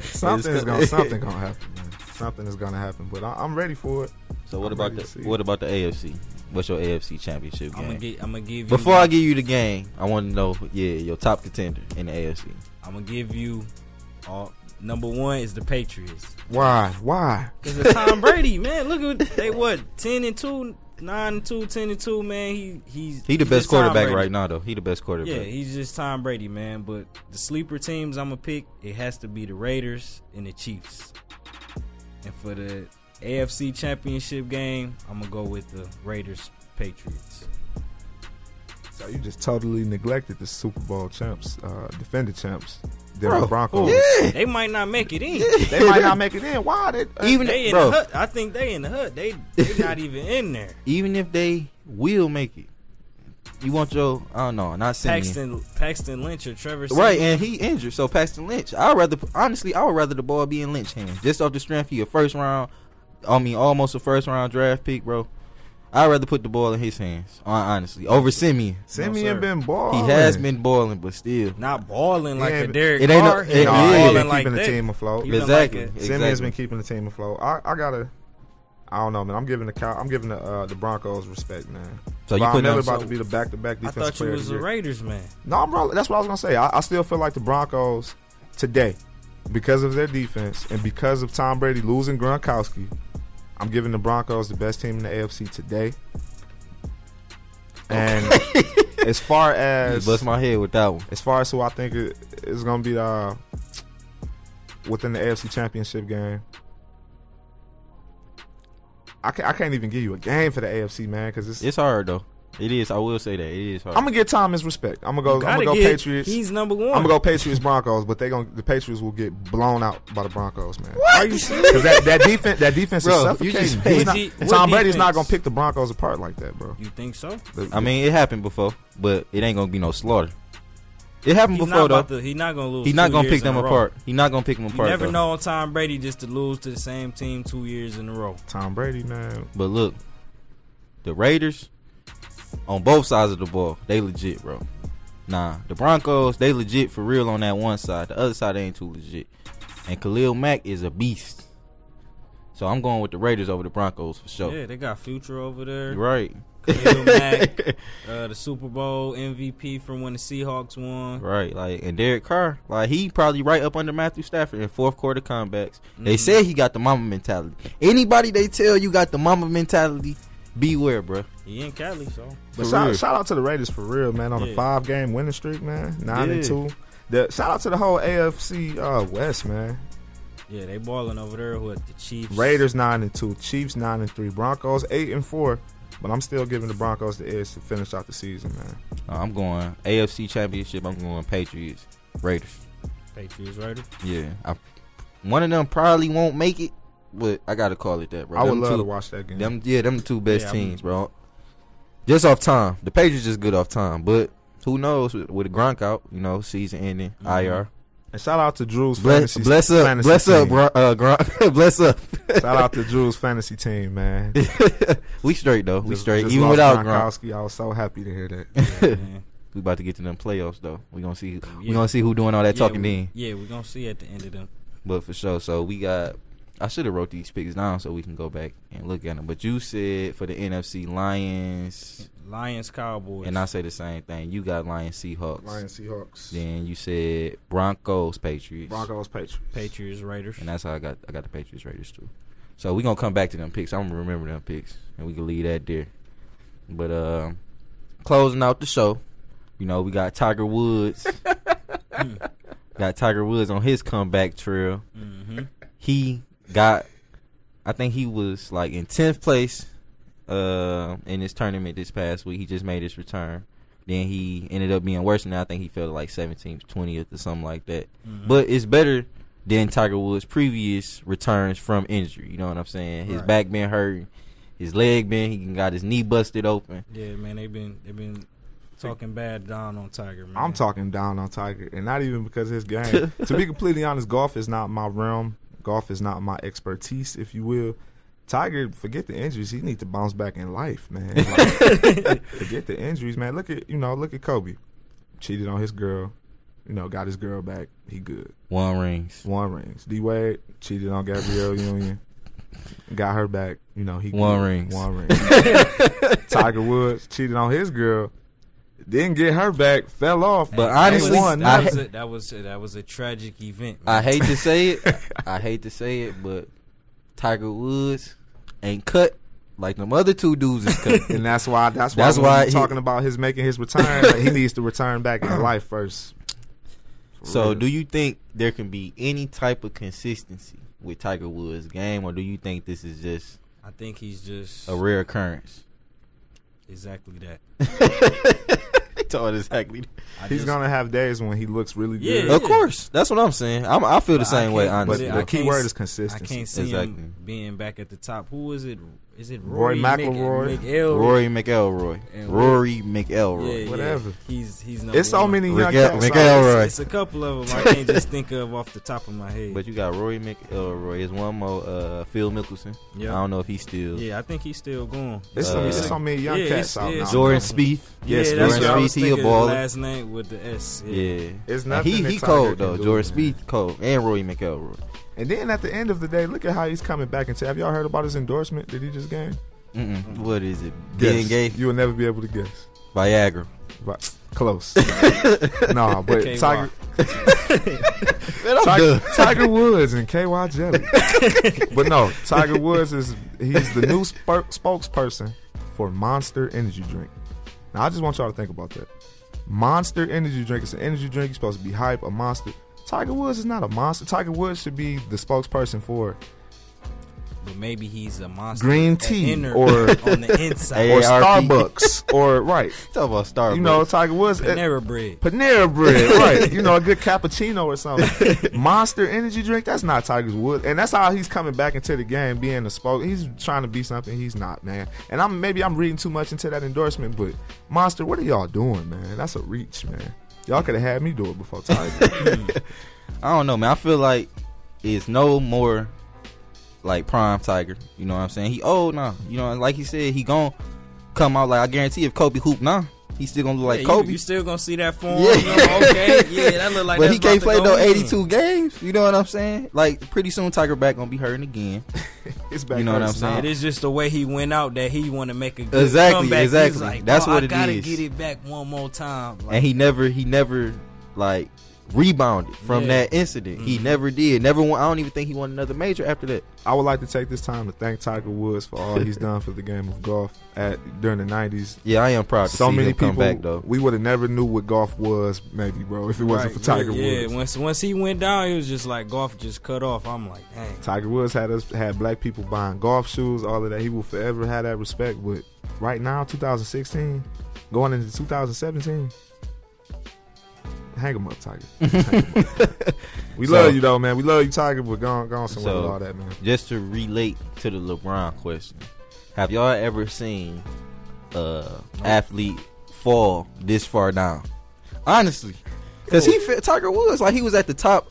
Something gonna happen, man. Something is gonna happen, but I'm ready for it. So what about the AFC? What's your AFC championship game? I'm gonna give you. Before I give you the game, I want to know, your top contender in the AFC. I'm gonna give you. Number one is the Patriots. Why? Because of Tom Brady, man. Look at they 10-2, 9-2, 10-2, man. He's the best quarterback right now, though. He the best quarterback. Yeah, he's just Tom Brady, man. But the sleeper teams I'm gonna pick, it has to be the Raiders and the Chiefs. And for the AFC Championship game, I'm gonna go with the Raiders Patriots. So you just totally neglected the Super Bowl champs, defending champs. Denver Broncos. Yeah. They might not make it in. They might not make it in. Why? They in the hut. I think they in the hut. They not even in there. Even if they will make it, you want your not Simeon. Paxton Lynch or Trevor Simeon. Right, and he injured. So Paxton Lynch. I would rather the ball be in Lynch hands. Just off the strength of almost a first round draft pick, bro. I'd rather put the ball in his hands, honestly, over Simeon. Simeon been balling. He has been balling, but still not balling like a Derek It ain't Carr. He's been like keeping the team afloat. Exactly. Simeon's been keeping the team afloat. I don't know, man. I'm giving the Broncos respect, man. So Von Miller about to be the back-to-back defensive player. I thought you was a Raiders man. No, that's what I was gonna say. I still feel like the Broncos today, because of their defense and because of Tom Brady losing Gronkowski, I'm giving the Broncos the best team in the AFC today. And as far as you bust my head with that one. As far as who I think is going to be within the AFC Championship game, I can't even give you a game for the AFC, man, because it's hard though. It is. I will say that it is hard. I'm gonna give Tom his respect. I'm gonna go Patriots. He's number one. I'm gonna go Patriots Broncos, but the Patriots will get blown out by the Broncos, man. What? Are you serious? Because that defense is suffocating. Tom Brady's not gonna pick the Broncos apart like that, bro. You think so? I mean, it happened before, but it ain't gonna be no slaughter. It happened before though. He's not gonna lose. He's not gonna pick them apart. He's not gonna pick them apart. You never know on Tom Brady just to lose to the same team 2 years in a row. Tom Brady, man. But look, the Raiders. On both sides of the ball, they legit, bro. Nah, the Broncos, they legit for real on that one side. The other side, they ain't too legit. And Khalil Mack is a beast. So I'm going with the Raiders over the Broncos for sure. Yeah, they got Future over there. Right. Khalil Mack, the Super Bowl MVP from when the Seahawks won. Right, like, and Derek Carr, like, he probably right up under Matthew Stafford in fourth quarter comebacks. They said he got the mama mentality. Anybody they tell you got the mama mentality, beware, bro. He in Cali, so. But shout out to the Raiders for real, man, on a 5-game winning streak, man, 9-2. Shout out to the whole AFC West, man. Yeah, they balling over there with the Chiefs. Raiders 9-2, Chiefs 9-3, Broncos 8-4. But I'm still giving the Broncos the edge to finish out the season, man. I'm going AFC Championship. I'm going Patriots, Raiders. Patriots, Raiders. Yeah, one of them probably won't make it, but I gotta call it that, bro. I would love to watch that game. Them two best teams, bro. Just off time, the Patriots just good off time, but who knows with the Gronk out, season ending, IR. And shout out to Drew's bless fantasy up, Gronk, bless up. Shout out to Drew's fantasy team, man. We straight though, we straight. Just even without Gronk. I was so happy to hear that. We about to get to them playoffs though. We gonna see. We gonna see who doing all that talking then. Yeah, we gonna see at the end of them. But for sure, so we got. I should have wrote these picks down so we can go back and look at them. But you said for the NFC, Lions, Cowboys. And I say the same thing. You got Lions, Seahawks. Lions, Seahawks. Then you said Broncos, Patriots. Broncos, Patriots. Patriots, Raiders. And that's how I got the Patriots, Raiders too. So we gonna come back to them picks. I'm gonna remember them picks, and we can leave that there. But closing out the show, we got Tiger Woods. Got Tiger Woods on his comeback trail. Mm-hmm. He got, I think he was like in 10th place in his tournament this past week. He just made his return. Then he ended up being worse than that. I think he fell like 17th, 20th or something like that. Mm-hmm. But it's better than Tiger Woods' previous returns from injury. You know what I'm saying? His back been hurt, his leg he got his knee busted open. Yeah, man, they've been talking bad down on Tiger, man. I'm talking down on Tiger, and not even because of his game. To be completely honest, golf is not my realm. Golf is not my expertise, if you will. Tiger, forget the injuries. He needs to bounce back in life, man. Forget the injuries, man. Look at Kobe. Cheated on his girl. Got his girl back. He good. One rings. D-Wade cheated on Gabrielle Union. Got her back. He One rings. Tiger Woods cheated on his girl. Didn't get her back, fell off. But honestly, that was a tragic event, man. I hate to say it, but Tiger Woods ain't cut like them other two dudes is cut. And that's why I'm talking about his making his return. He needs to return back in life first. So do you think there can be any type of consistency with Tiger Woods' game, or do you think this is just I think he's just a rare occurrence? Exactly that. Told exactly. He's gonna have days when he looks really good. Yeah. Of course, that's what I'm saying. I feel the same way, honestly. But the key word is consistency. I can't see him being back at the top. Who is it? Is it Rory McIlroy? Rory McIlroy. Yeah, whatever. He's it's so many young cats. It's a couple of them I can't just think of off the top of my head. But you got Rory McIlroy. There's one more, Phil Mickelson. Yep. I don't know if he's still. Yeah, I think he's still going. It's so many young cats out now. Jordan Spieth. Yes, Jordan Spieth. He a baller. Last name with the S. Yeah. It's nothing. He cold though. Jordan Spieth cold, and Rory McIlroy. And then at the end of the day, look at how he's coming back. And have y'all heard about his endorsement that he just gained? What is it? Guess. Gay? You will never be able to guess. Viagra. Close. No, but K-Y. Tiger Woods and KY Jelly. But no, Tiger Woods he's the new spokesperson for Monster Energy Drink. Now I just want y'all to think about that. Monster Energy Drink. It's an energy drink. You're supposed to be hype, a monster. Tiger Woods is not a monster. Tiger Woods should be the spokesperson for. But maybe he's a monster. Green tea or on the inside, or Starbucks, or right. Talk about Starbucks. Tiger Woods. Panera Bread, right? A good cappuccino or something. Monster Energy Drink. That's not Tiger Woods, and that's how he's coming back into the game, being a spoke. He's trying to be something he's not, man. And I'm reading too much into that endorsement, but Monster, what are y'all doing, man? That's a reach, man. Y'all could have had me do it before Tiger. I don't know, man. I feel like it's no more like prime Tiger. You know what I'm saying? He old now. Like he said, he gon' come out like I guarantee if Kobe hoop now, He's still gonna look like Yeah, Kobe. You still gonna see that form. Yeah. You know, okay, yeah, that look like. But that's he can't about to play go no in. 82 games. You know what I'm saying? Like pretty soon, Tiger back gonna be hurting again. It's back. You know what I'm saying? It is just the way he went out that he want to make a good Exactly, comeback. exactly. He's like, That's "Oh, what I it gotta is." get it back one more time. Like, And he never like rebounded from Yeah. that incident. He never did. Never won. I don't even think he won another major after that. I would like to take this time to thank Tiger Woods for all he's done for the game of golf during the 90s. Yeah, I am proud to So see many him come people, back though. we would have never knew what golf was, maybe, bro, if it wasn't for Tiger Woods. Yeah, once he went down, it was just like golf just cut off. I'm like, dang. Tiger Woods had black people buying golf shoes, all of that. He will forever have that respect. But right now, 2016, going into 2017, hang him up, Tiger. Hang him up. We love you though, man. We love you, Tiger. But go on somewhere with all that, man. Just to relate to the LeBron question, have y'all ever seen athlete fall this far down? Honestly, because Tiger Woods, like he was at the top.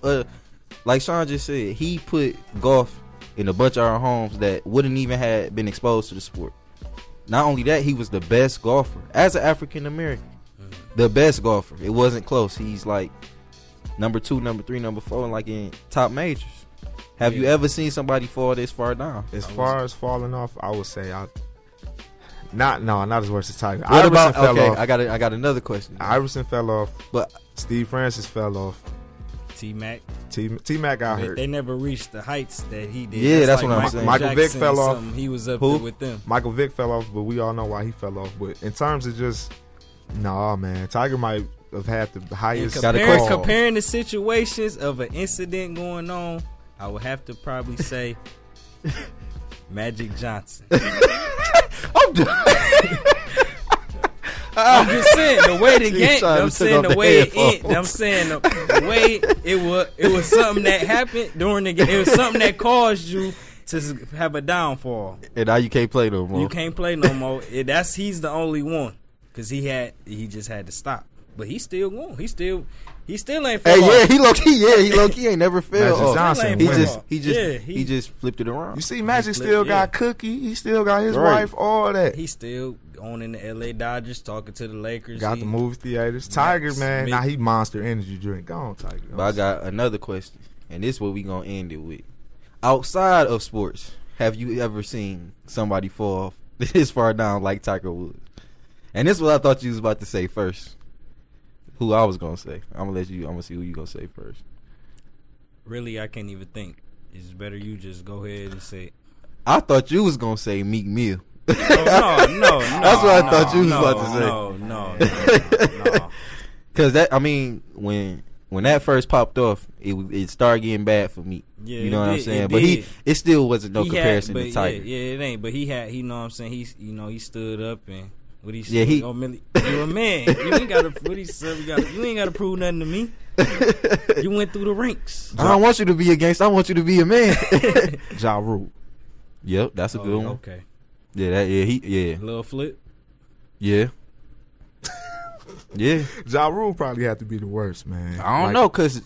Like Shawn just said, he put golf in a bunch of our homes that wouldn't even have been exposed to the sport. Not only that, he was the best golfer as an African American. The best golfer. It wasn't close. He's like number 2, number 3, number 4, like in top majors. Have you ever seen somebody fall this far down? As far as falling off, I would say not as worse as Tiger. What Iverson about? fell Okay, off. I got another question. Iverson fell off, But Steve Francis fell off. T-Mac. T-Mac got hurt. They never reached the heights that he did. Yeah, that's like what I'm saying. Michael Vick Jackson fell or off. something. He was up Who? there with them. Michael Vick fell off, but we all know why he fell off. But in terms of just, man, Tiger might have had the highest. Comparing the situations of an incident going on, I would have to probably say Magic Johnson. I'm done. I'm just saying the way the game. trying to I'm take saying off the the way it headphones. ended. I'm saying the way it was something that happened during the game. It was something that caused you to have a downfall. And now you can't play no more. You can't play no more. He's the only one because he just had to stop. But he's still going. He still ain't fell off. Yeah, he low key ain't never failed. Magic Johnson. He just flipped it around. You see, Magic still got Cookie. He still got his wife. All that. He's still owning the LA Dodgers, talking to the Lakers. Got the movie theaters. Tiger, man. Now he Monster Energy drink. Go on, Tiger. But I got another question, and this is what we gonna end it with. Outside of sports, have you ever seen somebody fall this far down like Tiger Woods? And this is what I thought you was about to say first. Who I was gonna say. I'm gonna see who you gonna say first. Really, I can't even think. It's better you just go ahead and say it. I thought you was gonna say Meek Mill. No. That's what I thought you was about to say. No. Cause when that first popped off, it started getting bad for me. Yeah, you know what I'm saying? But did. it still wasn't no comparison to Tiger. Yeah, it ain't. But he had, you know what I'm saying? He stood up and what he said. Yeah, you a man. You ain't gotta. What he said? You ain't gotta prove nothing to me. You went through the ranks. I don't want you to be a gangster. I want you to be a man. Ja Rule. Yep, that's a good one. Okay. Yeah, Little flip. Yeah. Yeah. Ja Rule probably had to be the worst, man. I don't know, cause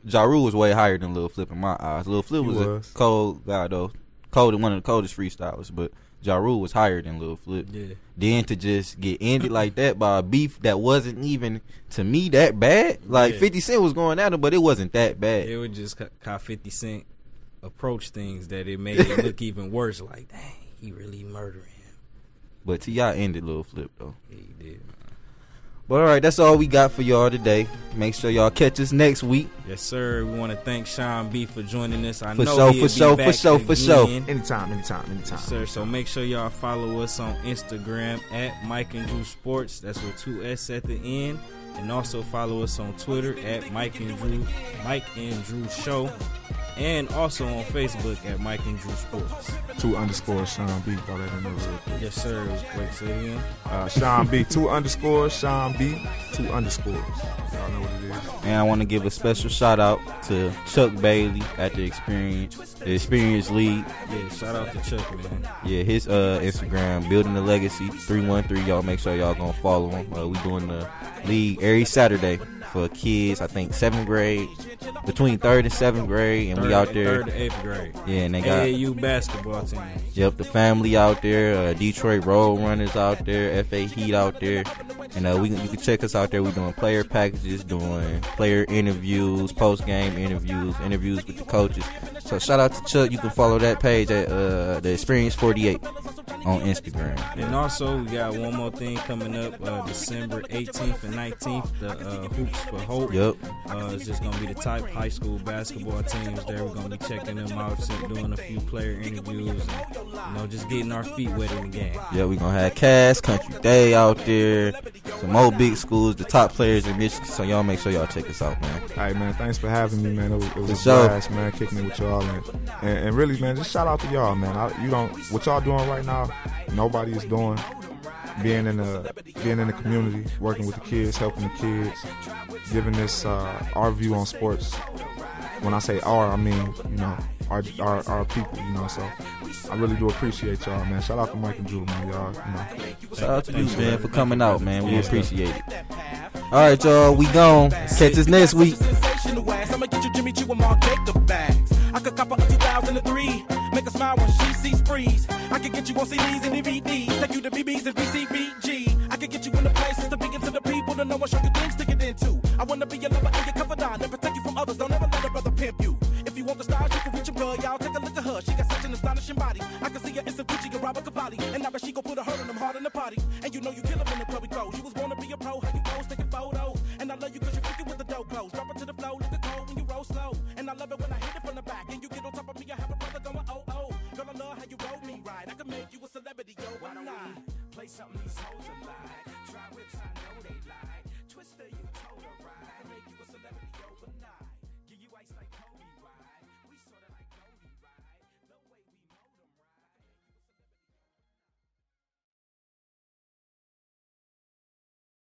Ja Rule was way higher than Lil Flip in my eyes. Lil Flip was a cold guy though, one of the coldest freestylers. But Ja Rule was higher than Lil Flip. Yeah. Then to just get ended like that by a beef that wasn't even to me that bad. Like 50 Cent was going at him, but it wasn't that bad. It was just how 50 Cent approach things that it made it look even worse. Like, dang, he really murdering him. But T.I. ended Lil Flip though. Yeah, he did. But all right, that's all we got for y'all today. Make sure y'all catch us next week. Yes, sir. We want to thank Shawn B for joining us. For sure. Anytime. Yes, sir. So make sure y'all follow us on Instagram at Mike and Drew Sports. That's with 2 S at the end. And also follow us on Twitter at Mike and Drew Show. And also on Facebook at Mike and Drew Sports. 2_ Shawn B. Throw that in there real quick. Yes, sir. Wait, say it again. Shawn B. 2_ Shawn B. 2 underscores. Y'all know what it is. And I want to give a special shout out to Chuck Bailey at the Experience League. Yeah, shout out to Chuck, man. Yeah, his Instagram, Building the Legacy 313. Y'all make sure y'all gonna follow him. We doing the league every Saturday for kids. I think 7th grade, between 3rd and 7th grade, and we out there. 3rd to 8th grade. Yeah, and they got AAU basketball team. Yep, the family out there. Detroit Road Runners out there. FA Heat out there. And you can check us out there. We're doing player packages, doing player interviews, post-game interviews with the coaches. So shout out to Chuck. You can follow that page at the Experience 48 on Instagram. And also, we got one more thing coming up, December 18th and 19th, the Hoops for Hope. Yep. It's just going to be the type high school basketball teams there. We're going to be checking them out, doing a few player interviews, and, just getting our feet wet in the game. Yeah, we're going to have Cass Country Day out there, some more big schools, the top players in Michigan, so y'all make sure y'all check us out, man. All right, man, thanks for having me, man. It was a sure. blast, man, kicking it with y'all. And really, man, just shout out to y'all, man. What y'all doing right now, nobody is doing. Being in the community, working with the kids, helping the kids, giving this our view on sports. When I say our, I mean our people, So I really do appreciate y'all, man. Shout out to Mike and Drew, man, y'all. Shout out to you, man, for coming out, man. We appreciate it. All right, y'all, we gone. Catch us next week. I could cop a 2003, make a smile when she sees freeze. I could get you on CDs and DVDs, take you to BBs and BCBG. I could get you in the places to begin to the people to know what show you things to get into. I wanna be your lover and your confidant and protect you from others. Don't ever let a brother pimp you. If you want the stars, you can reach a girl, y'all. Take a look at her, she got such an astonishing body. I can see her in some Gucci and Robert Cavalli, and now that she gon' put a hurt on them hard in the party. And you know you kill them in the club we go. You was born to